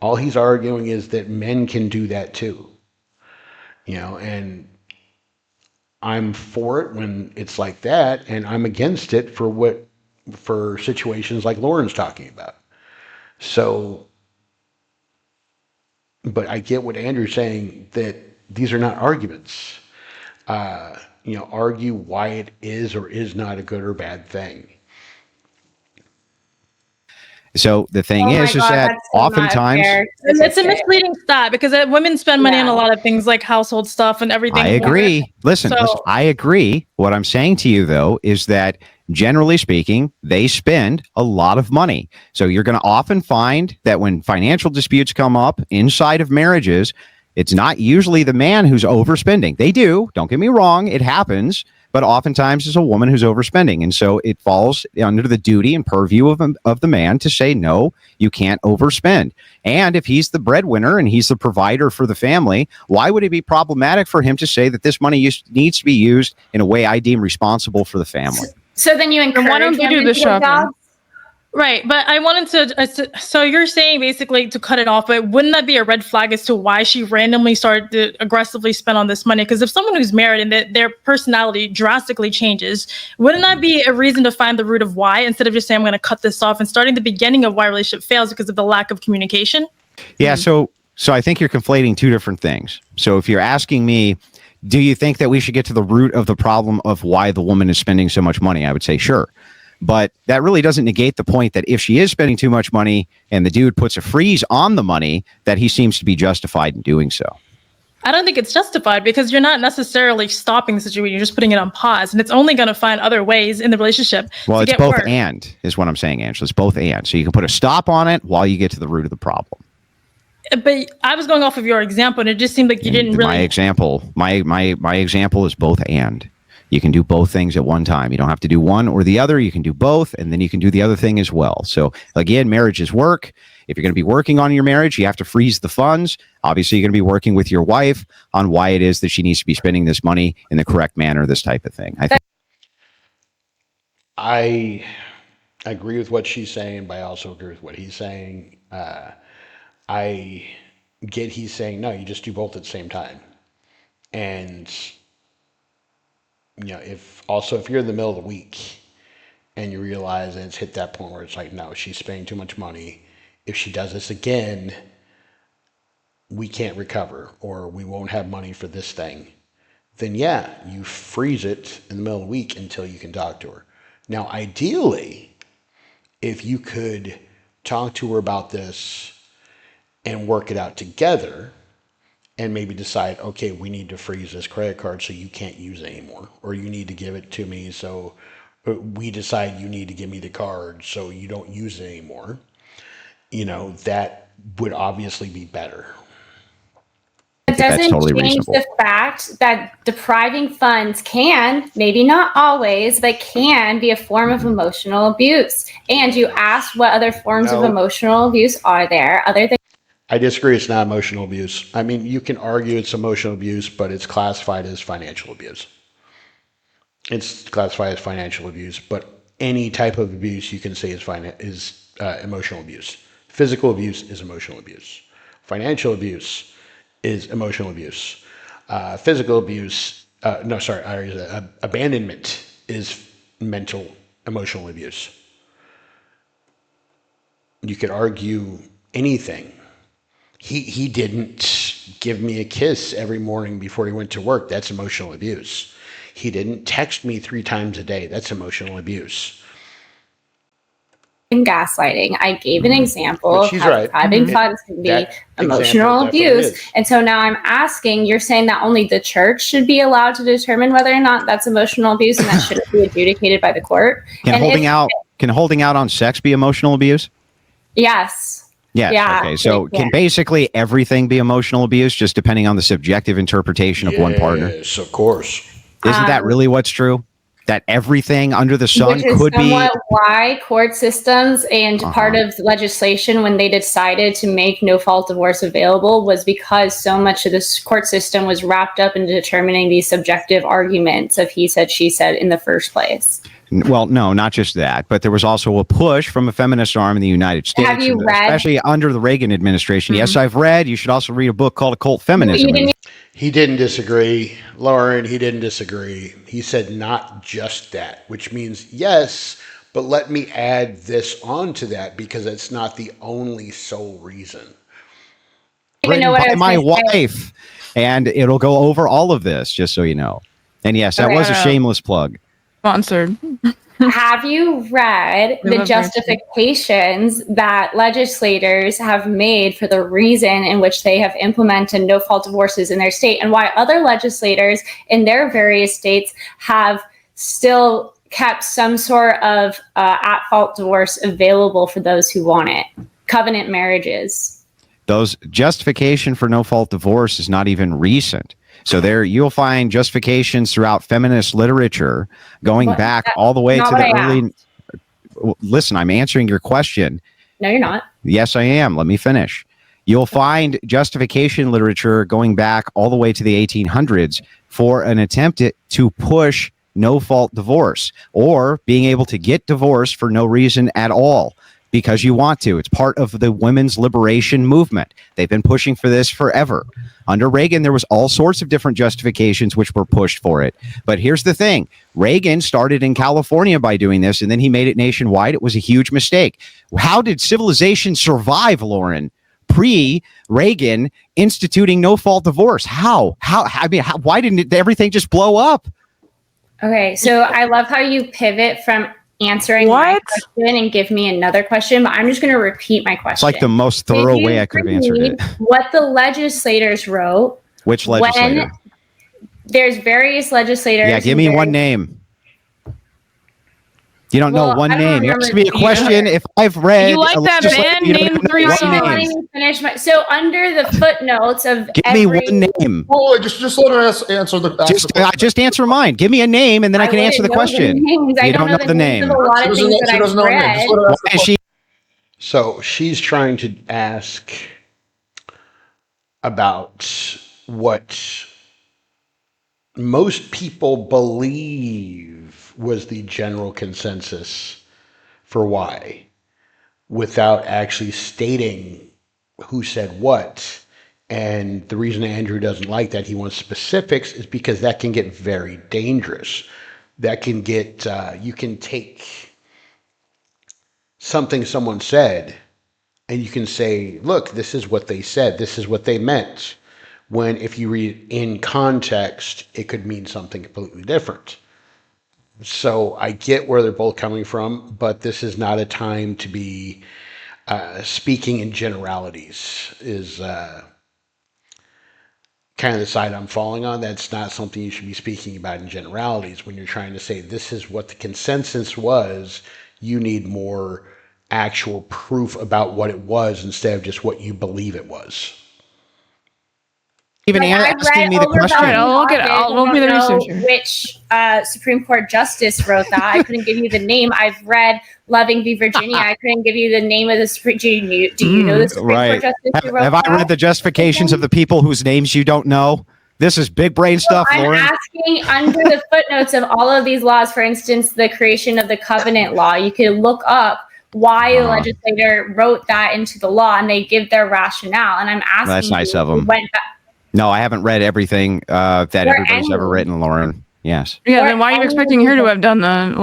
All he's arguing is that men can do that too. And I'm for it when it's like that, and I'm against it for situations like Lauren's talking about. So, but I get what Andrew's saying, that these are not arguments. Argue why it is or is not a good or bad thing. So the thing Oh my is God, that that's so not oftentimes fair. It's a misleading stat because women spend money on Yeah. a lot of things like household stuff and everything. I agree. Listen, I agree. What I'm saying to you, though, is that generally speaking, they spend a lot of money. So you're going to often find that when financial disputes come up inside of marriages, it's not usually the man who's overspending. They do. Don't get me wrong. It happens. But oftentimes it's a woman who's overspending. And so it falls under the duty and purview of the man to say, no, you can't overspend. And if he's the breadwinner and he's the provider for the family, why would it be problematic for him to say that this money needs to be used in a way I deem responsible for the family? So then you encourage why don't they do women the to get shopping? jobs? Right, but I wanted to. So you're saying basically to cut it off, but wouldn't that be a red flag as to why she randomly started to aggressively spend on this money? Because if someone who's married and their personality drastically changes, wouldn't that be a reason to find the root of why instead of just saying I'm going to cut this off and starting the beginning of why a relationship fails because of the lack of communication? Yeah, so I think you're conflating two different things. So if you're asking me, do you think that we should get to the root of the problem of why the woman is spending so much money? I would say sure. But that really doesn't negate the point that if she is spending too much money and the dude puts a freeze on the money, that he seems to be justified in doing so. I don't think it's justified because you're not necessarily stopping the situation. You're just putting it on pause, and it's only going to find other ways in the relationship. Well, to it's get both worse. and is what I'm saying, Angela. It's both and. So you can put a stop on it while you get to the root of the problem. But I was going off of your example, and it just seemed like you didn't really. My example is both and. You can do both things at one time. You don't have to do one or the other. You can do both, and then you can do the other thing as well. So again, marriage is work. If you're going to be working on your marriage, you have to freeze the funds. Obviously, you're going to be working with your wife on why it is that she needs to be spending this money in the correct manner, this type of thing. I agree with what she's saying, but I also agree with what he's saying. I get he's saying, no, you just do both at the same time. And if you're in the middle of the week and you realize and it's hit that point where it's like, no, she's spending too much money. If she does this again, we can't recover or we won't have money for this thing. Then yeah, you freeze it in the middle of the week until you can talk to her. Now, ideally, if you could talk to her about this and work it out together, and maybe decide, okay, we need to freeze this credit card so you can't use it anymore, or you need to give it to me so we decide you need to give me the card so you don't use it anymore. That would obviously be better. It doesn't totally change reasonable. the fact that depriving funds can, maybe not always, but can be a form of emotional abuse. And you asked what other forms of emotional abuse are there other than. I disagree. It's not emotional abuse. I mean, you can argue it's emotional abuse, but it's classified as financial abuse. It's classified as financial abuse, but any type of abuse you can say is emotional abuse. Physical abuse is emotional abuse. Financial abuse is emotional abuse. Physical abuse, abandonment is emotional abuse. You could argue anything. He didn't give me a kiss every morning before he went to work. That's emotional abuse. He didn't text me 3 times a day. That's emotional abuse. Gaslighting. I gave an example of she's how right. depriving funds can be That emotional example definitely abuse. is. And so now I'm asking, you're saying that only the church should be allowed to determine whether or not that's emotional abuse and that shouldn't be adjudicated by the court? Can holding out on sex be emotional abuse? Yes. Yes. Yeah, Okay. So yeah. can basically everything be emotional abuse just depending on the subjective interpretation of one partner? Yes, of course. Isn't that really what's true? that everything under the sun Which is could be. somewhat why court systems and part of legislation, when they decided to make no-fault divorce available, was because so much of this court system was wrapped up in determining these subjective arguments of he said, she said in the first place. Well, no, not just that, but there was also a push from a feminist arm in the United States, Have you read? especially under the Reagan administration. Yes, I've read. You should also read a book called Occult Feminism. He didn't disagree, Lauren. He didn't disagree. He said not just that, which means yes, but let me add this onto that because it's not the only sole reason. Even Written by my wife, and it'll go over all of this, just so you know. And yes, that was a shameless plug. Sponsored. Have you read the justifications that legislators have made for the reason in which they have implemented no-fault divorces in their state, and why other legislators in their various states have still kept some sort of at-fault divorce available for those who want it? Covenant marriages. Those justification for no-fault divorce is not even recent. So there you'll find justifications throughout feminist literature going back all the way to the early. Listen, I'm answering your question. No, you're not. Yes, I am. Let me finish. You'll find justification literature going back all the way to the 1800s for an attempt to push no-fault divorce or being able to get divorced for no reason at all. Because you want to. It's part of the women's liberation movement. They've been pushing for this forever. Under Reagan, there was all sorts of different justifications which were pushed for it. But here's the thing. Reagan started in California by doing this, and then he made it nationwide. It was a huge mistake. How did civilization survive, Lauren, pre-Reagan instituting no-fault divorce? How? Why didn't everything just blow up? Okay, so I love how you pivot from answering my question and give me another question, but I'm just going to repeat my question. It's like the most thorough way I could have answered it. What the legislators wrote. Which legislator? There's various legislators. Yeah, give me one name. You don't know one name. You asked me a question. If I've read, you like that band? Name 3 songs. So under the footnotes of give me one name. Oh, just let her answer the. Just answer mine. Give me a name, and then I can answer the question. You don't know the name. A lot of things that I've read. So she's trying to ask about what most people believe was the general consensus for why, without actually stating who said what. And the reason Andrew doesn't like that, he wants specifics, is because that can get very dangerous. That can get, you can take something someone said and you can say, look, this is what they said, this is what they meant. When if you read in context, it could mean something completely different. So I get where they're both coming from, but this is not a time to be speaking in generalities is kind of the side I'm falling on. That's not something you should be speaking about in generalities. When you're trying to say this is what the consensus was, you need more actual proof about what it was instead of just what you believe it was. Even asking me the question. I'll look at the researcher. Which Supreme Court justice wrote that? I couldn't give you the name. I've read Loving v. Virginia. I couldn't give you the name of the Supreme. Do you know the Supreme Court justice who wrote that? Have I read the justifications of the people whose names you don't know? This is big brain stuff, Lauren. I'm asking under the footnotes of all of these laws. For instance, the creation of the covenant law. You can look up why the legislator wrote that into the law, and they give their rationale. And I'm asking. That's nice of them. No, I haven't read everything that everybody's ever written, Lauren. Yes. Yeah. Then why are you expecting her to have done the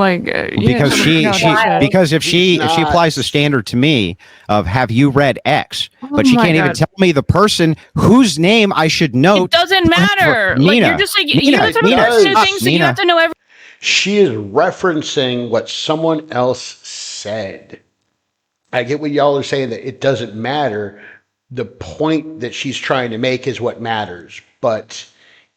because if she applies the standard to me of have you read X, but she can't even tell me the person whose name I should know. It doesn't matter. Nina, you're just like you have you have to know everything. She is referencing what someone else said. I get what y'all are saying that it doesn't matter. The point that she's trying to make is what matters. But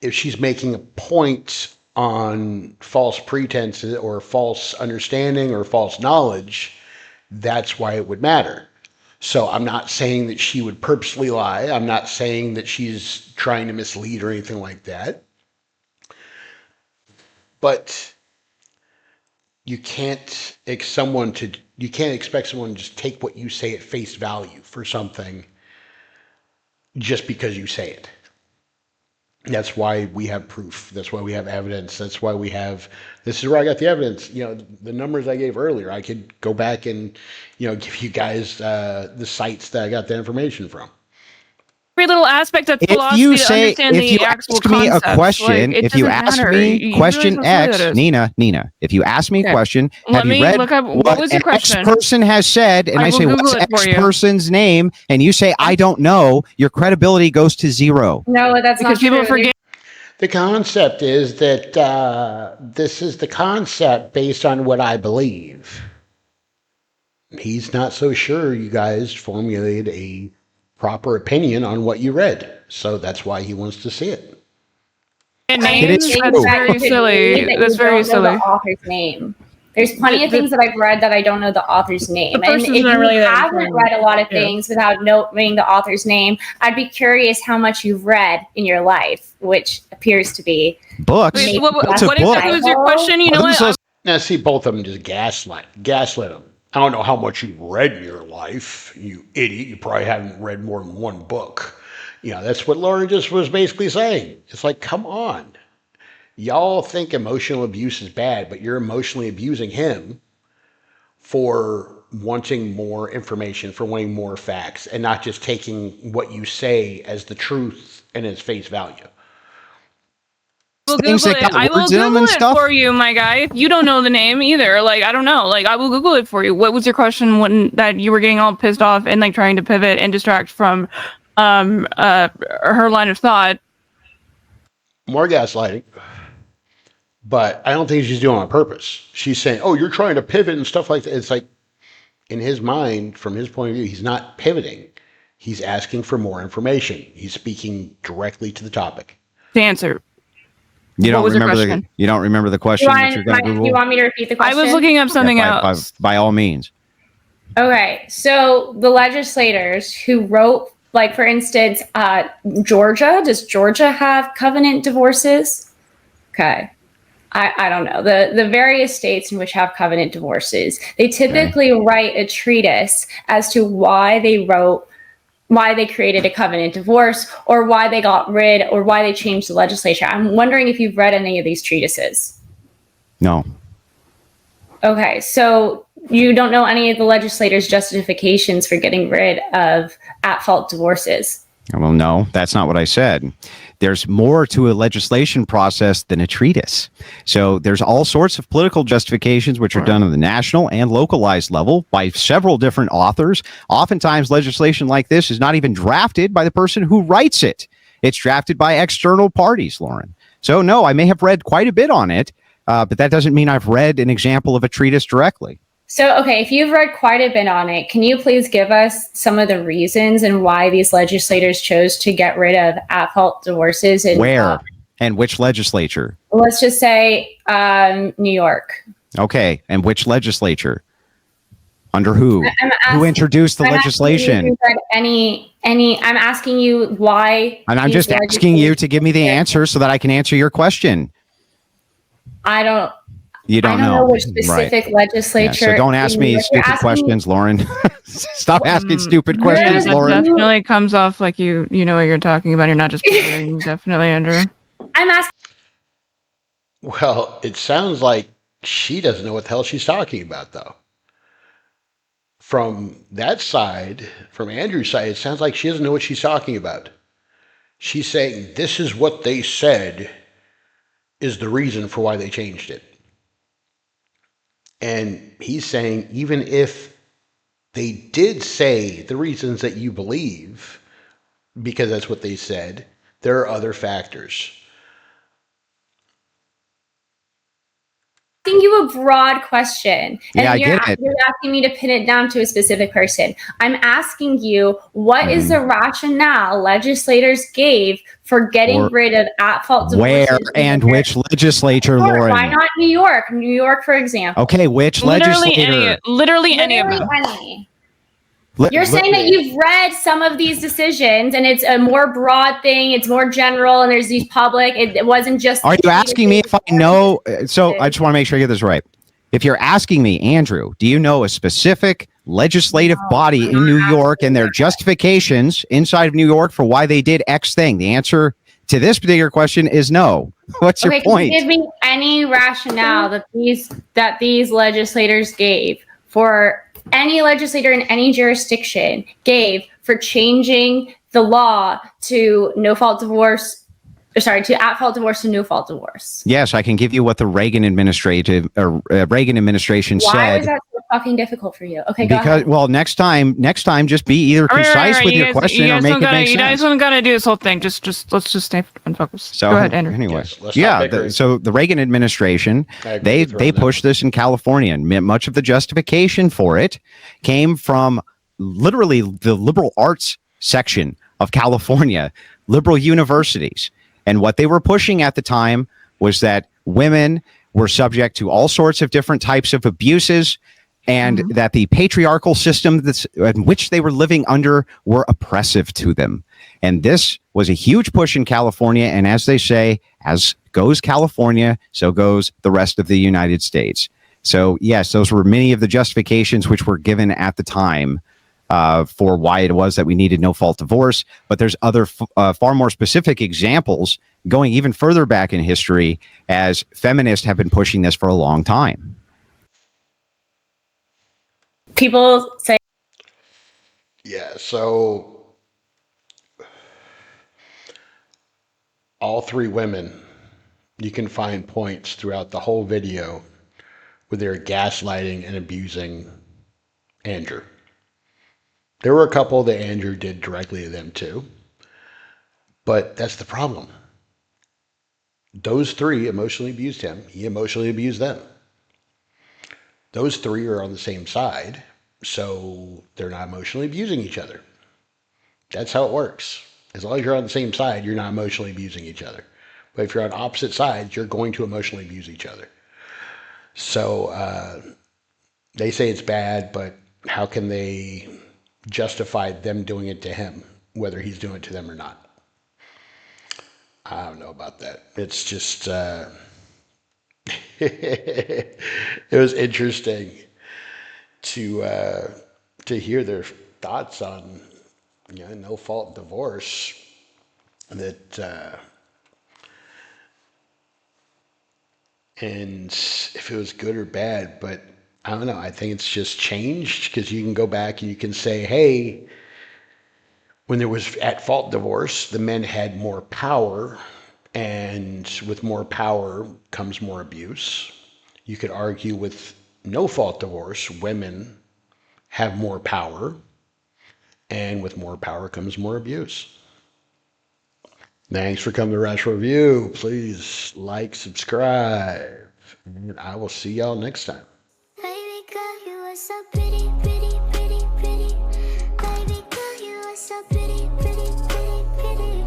if she's making a point on false pretenses or false understanding or false knowledge, that's why it would matter. So I'm not saying that she would purposely lie. I'm not saying that she's trying to mislead or anything like that. But you can't expect someone to just take what you say at face value for something just because you say it. That's why we have proof. That's why we have evidence. That's why we have, this is where I got the evidence. The numbers I gave earlier, I could go back and, give you guys the sites that I got the information from. Every little aspect of philosophy If you actual ask me a concepts, question, like, if you ask me question X, Nina, if you ask me a question, have you read what was your question? X person has said, and I say, what's X person's name? And you say, I don't know, your credibility goes to zero. No, that's because not people true. forget. The concept is that this is the concept based on what I believe. He's not so sure you guys formulated a proper opinion on what you read. So that's why he wants to see it. Names, that's very silly. That's very silly. The author's name. There's plenty of things that I've read that I don't know the author's name. And if you haven't read a lot of things without knowing the author's name, I'd be curious how much you've read in your life, which appears to be books. What exactly was your question? You know what? Now, see, both of them just gaslit them. I don't know how much you've read in your life, you idiot. You probably haven't read more than one book. That's what Lauren just was basically saying. It's like, come on. Y'all think emotional abuse is bad, but you're emotionally abusing him for wanting more information, for wanting more facts, and not just taking what you say as the truth and its face value. I will Google it for you, my guy. If you don't know the name either, I don't know. I will Google it for you. What was your question that you were getting all pissed off and trying to pivot and distract from her line of thought? More gaslighting. But I don't think she's doing it on purpose. She's saying, oh, you're trying to pivot and stuff like that. It's like, in his mind, from his point of view, he's not pivoting. He's asking for more information. He's speaking directly to the topic. The answer. You don't remember the question that you're going to Google? Do you want me to repeat the question? I was looking up something else. By all means. Okay, so the legislators who wrote, for instance, Georgia, does Georgia have covenant divorces? Okay. I don't know. The various states in which have covenant divorces, they typically write a treatise as to why they created a covenant divorce, or why they got rid, or why they changed the legislature. I'm wondering if you've read any of these treatises. No. Okay, so you don't know any of the legislators' justifications for getting rid of at-fault divorces? Well, no, that's not what I said. There's more to a legislation process than a treatise. So there's all sorts of political justifications which are done on the national and localized level by several different authors. Oftentimes, legislation like this is not even drafted by the person who writes it. It's drafted by external parties, Lauren. So no, I may have read quite a bit on it, but that doesn't mean I've read an example of a treatise directly. So, okay, if you've read quite a bit on it, can you please give us some of the reasons and why these legislators chose to get rid of at-fault divorces? Where? And which legislature? Let's just say New York. Okay, and which legislature? Under who? Who introduced the legislation? I'm asking you why. And I'm just asking you to give me the answer so that I can answer your question. You don't know which specific legislature. Yeah, so don't ask me stupid questions, Lauren. Stop asking stupid questions, Lauren. That definitely comes off like you know what you're talking about. You're not just kidding. Definitely, Andrew. I'm asking. Well, it sounds like she doesn't know what the hell she's talking about, though. From that side, from Andrew's side, it sounds like she doesn't know what she's talking about. She's saying this is what they said is the reason for why they changed it. And he's saying, even if they did say the reasons that you believe, because that's what they said, there are other factors. Asking you a broad question. And I get it. You're asking me to pin it down to a specific person. I'm asking you, what is the rationale legislators gave for getting rid of at-fault divorces? Where and which legislature, Lauren? Why not New York? New York, for example. Okay, which legislator? Literally any of them. You're saying that you've read some of these decisions and it's a more broad thing, it's more general, and there's these public, it wasn't just... Are you asking me if I know? So I just want to make sure I get this right. If you're asking me, Andrew, do you know a specific legislative body in New York and their justifications inside of New York for why they did X thing? The answer to this particular question is no. What's your point? Can you give me any rationale that these legislators gave for any legislator in any jurisdiction gave for changing the law to no-fault divorce? Sorry, to at-fault divorce to no-fault divorce. Yes, I can give you what the Reagan administration said. Why was that so fucking difficult for you? Okay, go ahead. Well, next time, just be either concise with your question or make it make sense. You guys don't gotta do this whole thing. Let's just stay unfocused. So, go ahead, Andrew. Anyway, Yes, so the Reagan administration, they pushed this in California, and much of the justification for it came from literally the liberal arts section of California, liberal universities. And what they were pushing at the time was that women were subject to all sorts of different types of abuses, and that the patriarchal system in which they were living under were oppressive to them. And this was a huge push in California. And as they say, as goes California, so goes the rest of the United States. So yes, those were many of the justifications which were given at the time for why it was that we needed no-fault divorce. But there's other far more specific examples going even further back in history, as feminists have been pushing this for a long time. People say, Yeah, so all three women, you can find points throughout the whole video where they're gaslighting and abusing Andrew. There were a couple that Andrew did directly to them too, but that's the problem. Those three emotionally abused him. He emotionally abused them. Those three are on the same side, so they're not emotionally abusing each other. That's how it works. As long as you're on the same side, you're not emotionally abusing each other. But if you're on opposite sides, you're going to emotionally abuse each other. So they say it's bad, but how can they justify them doing it to him, whether he's doing it to them or not? I don't know about that. It's just, it was interesting to hear their thoughts on, no-fault divorce. That, and if it was good or bad, but I don't know. I think it's just changed because you can go back and you can say, hey, when there was at-fault divorce, the men had more power, and with more power comes more abuse. You could argue with no-fault divorce, women have more power, and with more power comes more abuse. Thanks for coming to Rational Review. Please like, subscribe, and I will see y'all next time. Baby girl, you are so pretty, pretty, pretty, pretty. Baby girl, you are so pretty, pretty, pretty, pretty.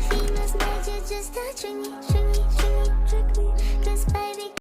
Females need you just touching me.